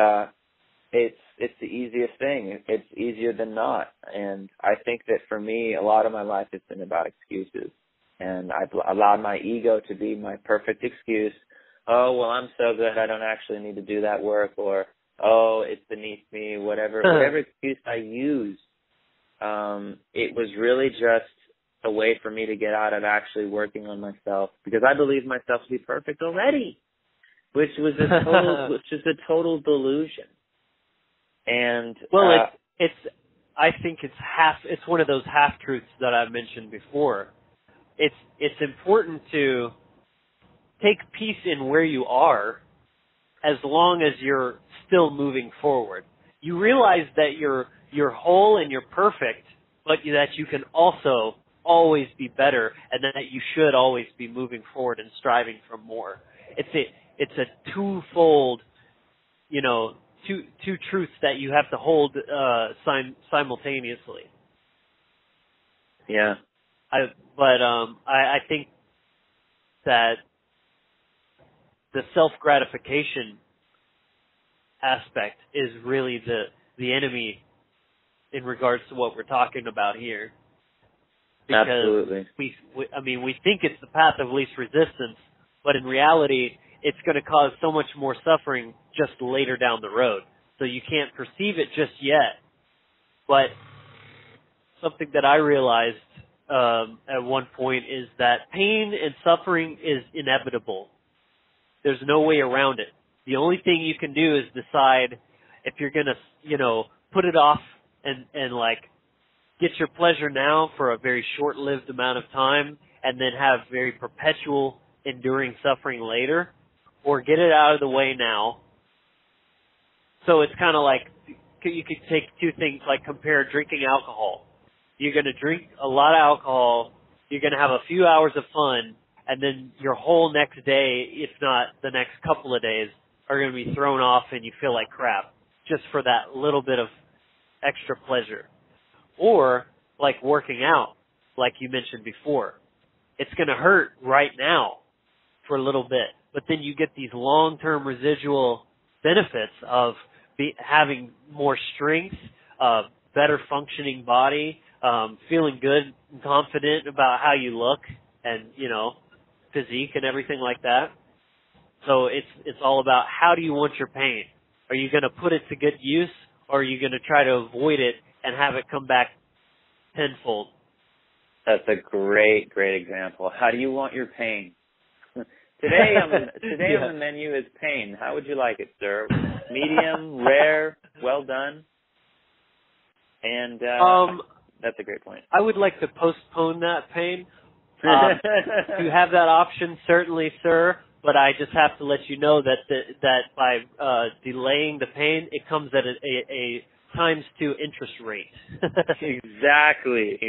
it's the easiest thing. It's easier than not. And I think that for me, a lot of my life has been about excuses. And I've allowed my ego to be my perfect excuse. Oh, well, I'm so good, I don't actually need to do that work, or, it's beneath me, whatever excuse I use. It was really just a way for me to get out of actually working on myself, because I believe myself to be perfect already, which is a total delusion. And I think it's one of those half truths that I mentioned before. It's important to take peace in where you are, as long as you're still moving forward. You realize that you're whole and you're perfect, but that you can also always be better, and that you should always be moving forward and striving for more. It's a twofold, two truths that you have to hold simultaneously. Yeah. I think that the self-gratification aspect is really the enemy in regards to what we're talking about here. Because Absolutely. we think it's the path of least resistance, but in reality, it's going to cause so much more suffering just later down the road. So you can't perceive it just yet. But something that I realized at one point is that pain and suffering is inevitable. There's no way around it. The only thing you can do is decide if you're going to, put it off and like get your pleasure now for a very short-lived amount of time and then have very perpetual enduring suffering later, or get it out of the way now. So it's kind of like you could take two things, like compare drinking alcohol. You're going to drink a lot of alcohol, you're going to have a few hours of fun, and then your whole next day, if not the next couple of days, are going to be thrown off and you feel like crap just for that little bit of extra pleasure. Or like working out, like you mentioned before. It's going to hurt right now for a little bit, but then you get these long-term residual benefits of having more strength, better functioning body, feeling good and confident about how you look and, physique and everything like that. So it's all about, how do you want your pain? Are you going to put it to good use, or are you going to try to avoid it and have it come back tenfold? That's a great example. How do you want your pain? Today on the menu is pain. How would you like it, sir? Medium, rare, well done? And that's a great point. I would like to postpone that pain. You have that option, certainly, sir, but I just have to let you know that by delaying the pain, it comes at a times 2 interest rate. Exactly.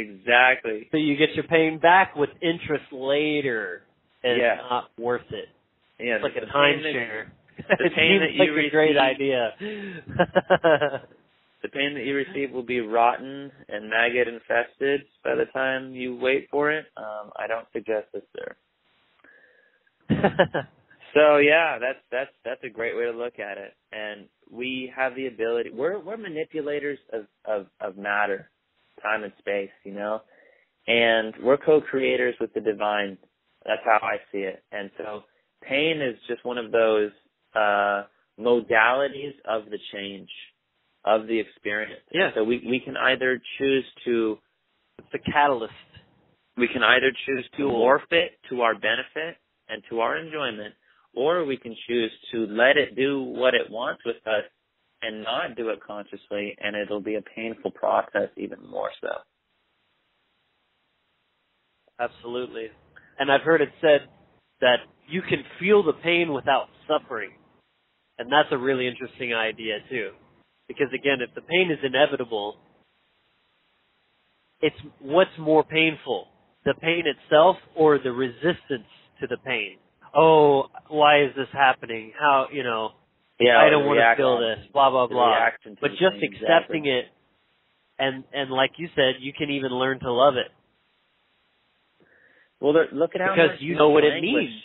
So you get your pain back with interest later, and it's not worth it. Yeah, it's like a timeshare. The pain that you receive, a great idea. The pain that you receive will be rotten and maggot infested by the time you wait for it. I don't suggest this, sir. So yeah, that's a great way to look at it. And we have the ability. We're manipulators of matter, time and space, and we're co-creators with the divine. That's how I see it. And so pain is just one of those modalities of the change, of the experience. Yeah. So we can either choose to, it's the catalyst. We can either choose to morph it to our benefit and to our enjoyment, or we can choose to let it do what it wants with us and not do it consciously, and it'll be a painful process even more so. Absolutely. And I've heard it said that you can feel the pain without suffering. And that's a really interesting idea, too. Because, again, if the pain is inevitable, it's what's more painful, the pain itself or the resistance to the pain? Oh, why is this happening? How, I don't want to feel this, blah, blah, blah. But just accepting it, and like you said, you can even learn to love it. Well, look at how because much you know what language. It means.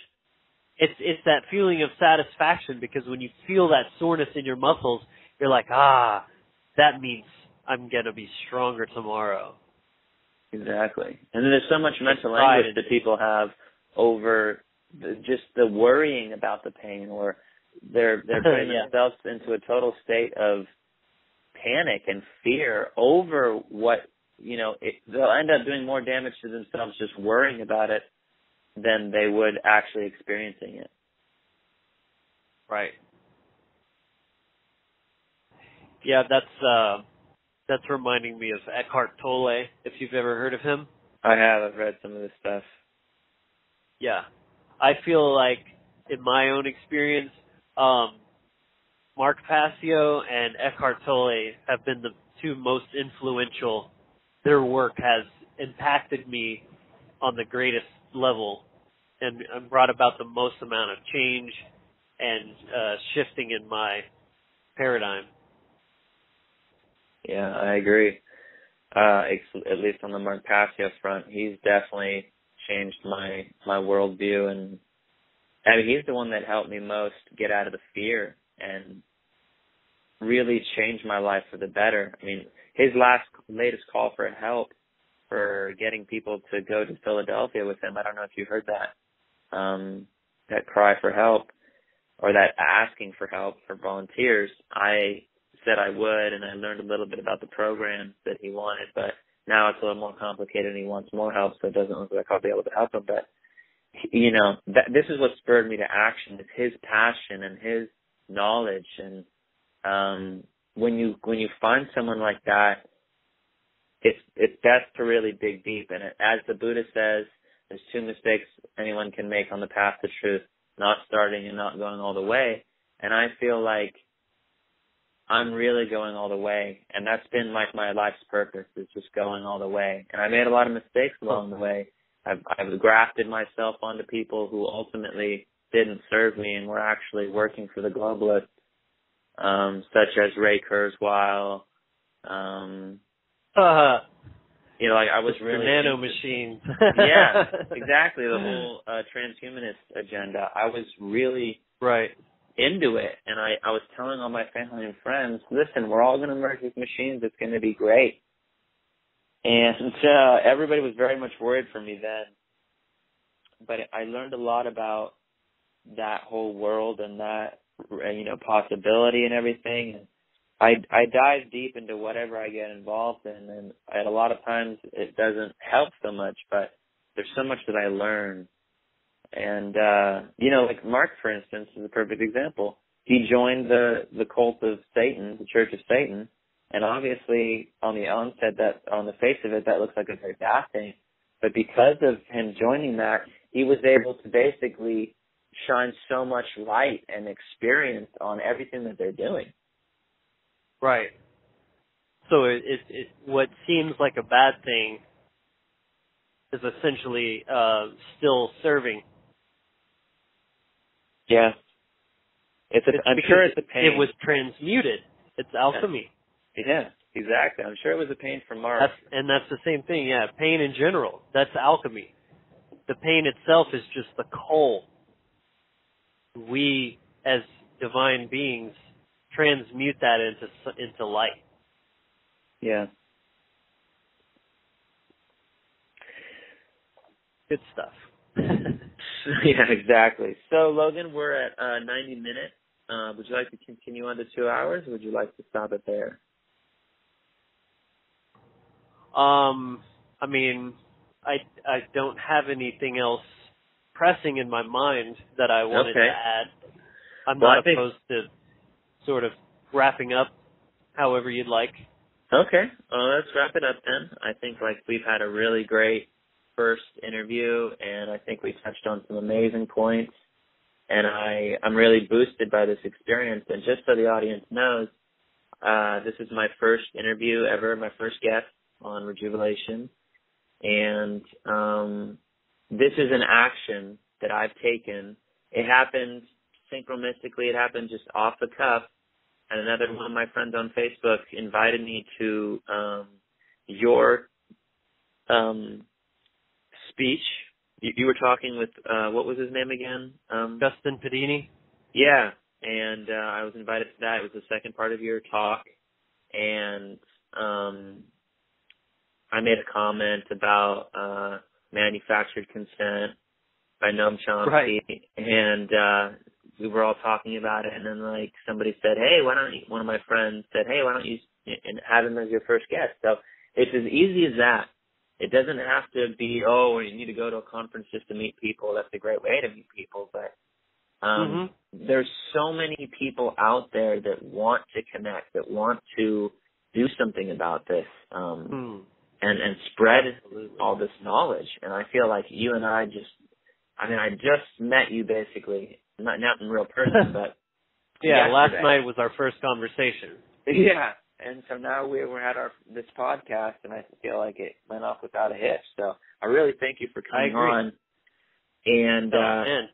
It's that feeling of satisfaction, because when you feel that soreness in your muscles, you're like, that means I'm going to be stronger tomorrow. Exactly. And then there's so much mental language that people have over just the worrying about the pain, or they're putting themselves into a total state of panic and fear over what, they'll end up doing more damage to themselves just worrying about it than they would actually experiencing it. Right. Yeah, that's reminding me of Eckhart Tolle, if you've ever heard of him. I have. I've read some of this stuff. Yeah. I feel like, in my own experience, Mark Passio and Eckhart Tolle have been the two most influential. Their work has impacted me on the greatest level and brought about the most amount of change and shifting in my paradigm. Yeah, I agree. At least on the Mark Passio front, he's definitely changed my worldview, and I mean, he's the one that helped me most get out of the fear and really changed my life for the better. I mean, his latest call for help for getting people to go to Philadelphia with him. I don't know if you heard that cry for help, or that asking for help for volunteers. I said I would, and I learned a little bit about the program that he wanted, but now it's a little more complicated and he wants more help, so it doesn't look like I'll be able to help him. But, you know, this is what spurred me to action. It's his passion and his knowledge. And when you find someone like that, it's best to really dig deep. And as the Buddha says, there's two mistakes anyone can make on the path to truth: not starting and not going all the way. And I feel like I'm really going all the way, and that's been like my life's purpose, is just going all the way. And I made a lot of mistakes along the way. I've grafted myself onto people who ultimately didn't serve me and were actually working for the globalists, such as Ray Kurzweil. You know, like I was really nano machines. Yeah, exactly. The whole transhumanist agenda. I was really into it, and I was telling all my family and friends, listen, we're all going to merge with machines. It's going to be great. And everybody was very much worried for me then. But I learned a lot about that whole world and that, you know, possibility and everything. And I dive deep into whatever I get involved in, and at a lot of times it doesn't help so much, but there's so much that I learn. And, you know, like Mark, for instance, is a perfect example. He joined the cult of Satan, the Church of Satan, and obviously on the onset, that on the face of it, that looks like a very bad thing. But because of him joining that, he was able to basically shine so much light and experience on everything that they're doing. Right. So it what seems like a bad thing is essentially still serving. Yeah. I'm sure it's a pain. It was transmuted. It's alchemy. Yeah, exactly. I'm sure it was a pain for Mark. That's the same thing, yeah. Pain in general. That's alchemy. The pain itself is just the coal. We, as divine beings, transmute that into light. Yeah. Good stuff. Yeah, exactly. So, Logan, we're at 90 minutes. Would you like to continue on to 2 hours, or would you like to stop it there? I mean, I don't have anything else pressing in my mind that I wanted to add. I'm not opposed to sort of wrapping up however you'd like. Okay. Let's wrap it up then. I think we've had a really great first interview, and I think we touched on some amazing points, and I'm really boosted by this experience. And just so the audience knows, this is my first interview ever, my first guest on Rejuvelation, and this is an action that I've taken. It happened synchronistically. It happened just off the cuff, and another one of my friends on Facebook invited me to your speech. You were talking with, what was his name again? Justin Pedini. Yeah, and I was invited to that. It was the second part of your talk, and I made a comment about manufactured consent by Noam Chomsky, and we were all talking about it, and then somebody said, hey, one of my friends said, hey, why don't you have him as your first guest? So it's as easy as that. It doesn't have to be, you need to go to a conference just to meet people. That's a great way to meet people, but there's so many people out there that want to connect, that want to do something about this, and spread all this knowledge. And I feel like you and I I just met you basically, not in real person, but yeah, yesterday. Last night was our first conversation. Yeah, and so now we had this podcast, and I feel like it went off without a hitch. So I really thank you for coming on. And man,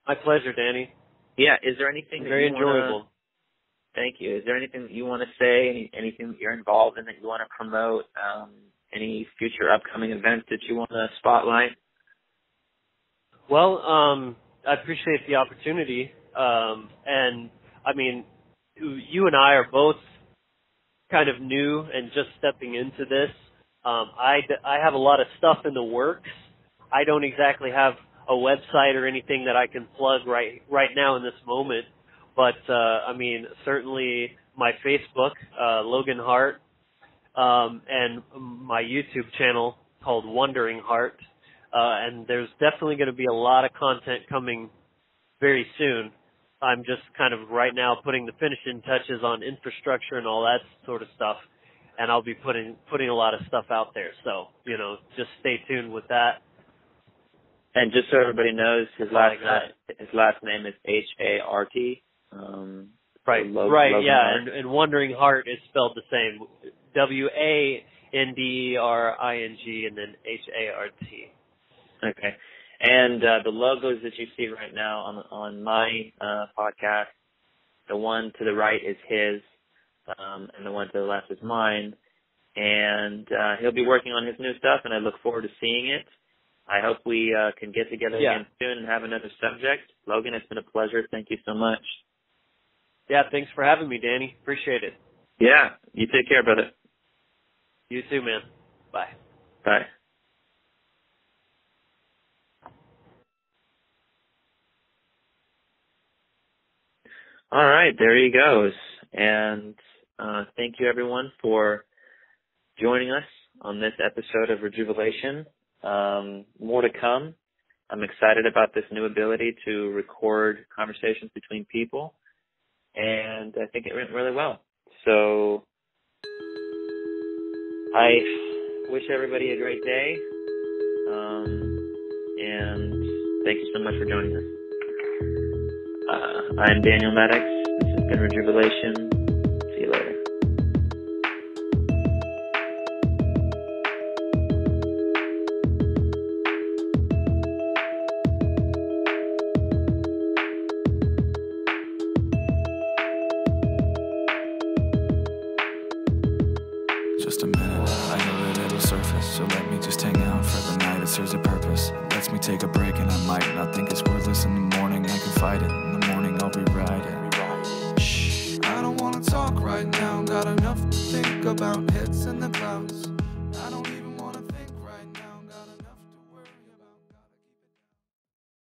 my pleasure, Danny. Yeah, is there anything very enjoyable? Thank you. Is there anything that you want to say? Anything that you're involved in that you want to promote? Any future upcoming events that you want to spotlight? Well, I appreciate the opportunity, and I mean, you and I are both kind of new and just stepping into this. I have a lot of stuff in the works. I don't exactly have a website or anything that I can plug right now in this moment. But, certainly my Facebook, Logan Hart, and my YouTube channel called Wondering Heart. And there's definitely going to be a lot of content coming very soon. I'm just kind of right now putting the finishing touches on infrastructure and all that sort of stuff. And I'll be putting a lot of stuff out there. So, just stay tuned with that. And just so everybody knows, his last name is Hart. Right, Logan yeah, Hart. and Wondering Heart is spelled the same. WANDERING and then HART. Okay. And the logos that you see right now on my podcast, the one to the right is his, and the one to the left is mine. And he'll be working on his new stuff, and I look forward to seeing it. I hope we can get together again soon and have another subject. Logan, it's been a pleasure. Thank you so much. Yeah, thanks for having me, Danny. Appreciate it. Yeah, you take care, brother. You too, man. Bye. Bye. All right, there he goes. And thank you, everyone, for joining us on this episode of Rejuvelation. More to come. I'm excited about this new ability to record conversations between people, and I think it went really well. So I wish everybody a great day, and thank you so much for joining us. I'm Daniel Maddox. This has been Rejuvelation. See you later. Just a minute, I know that it'll surface, so let me just hang out for the night. It serves a purpose. It lets me take a break, and I might not think it's worthless. In the morning I can fight it. In the morning I'll rewrite it. Shh, I don't wanna talk right now. Got enough to think about. Hits in the clouds.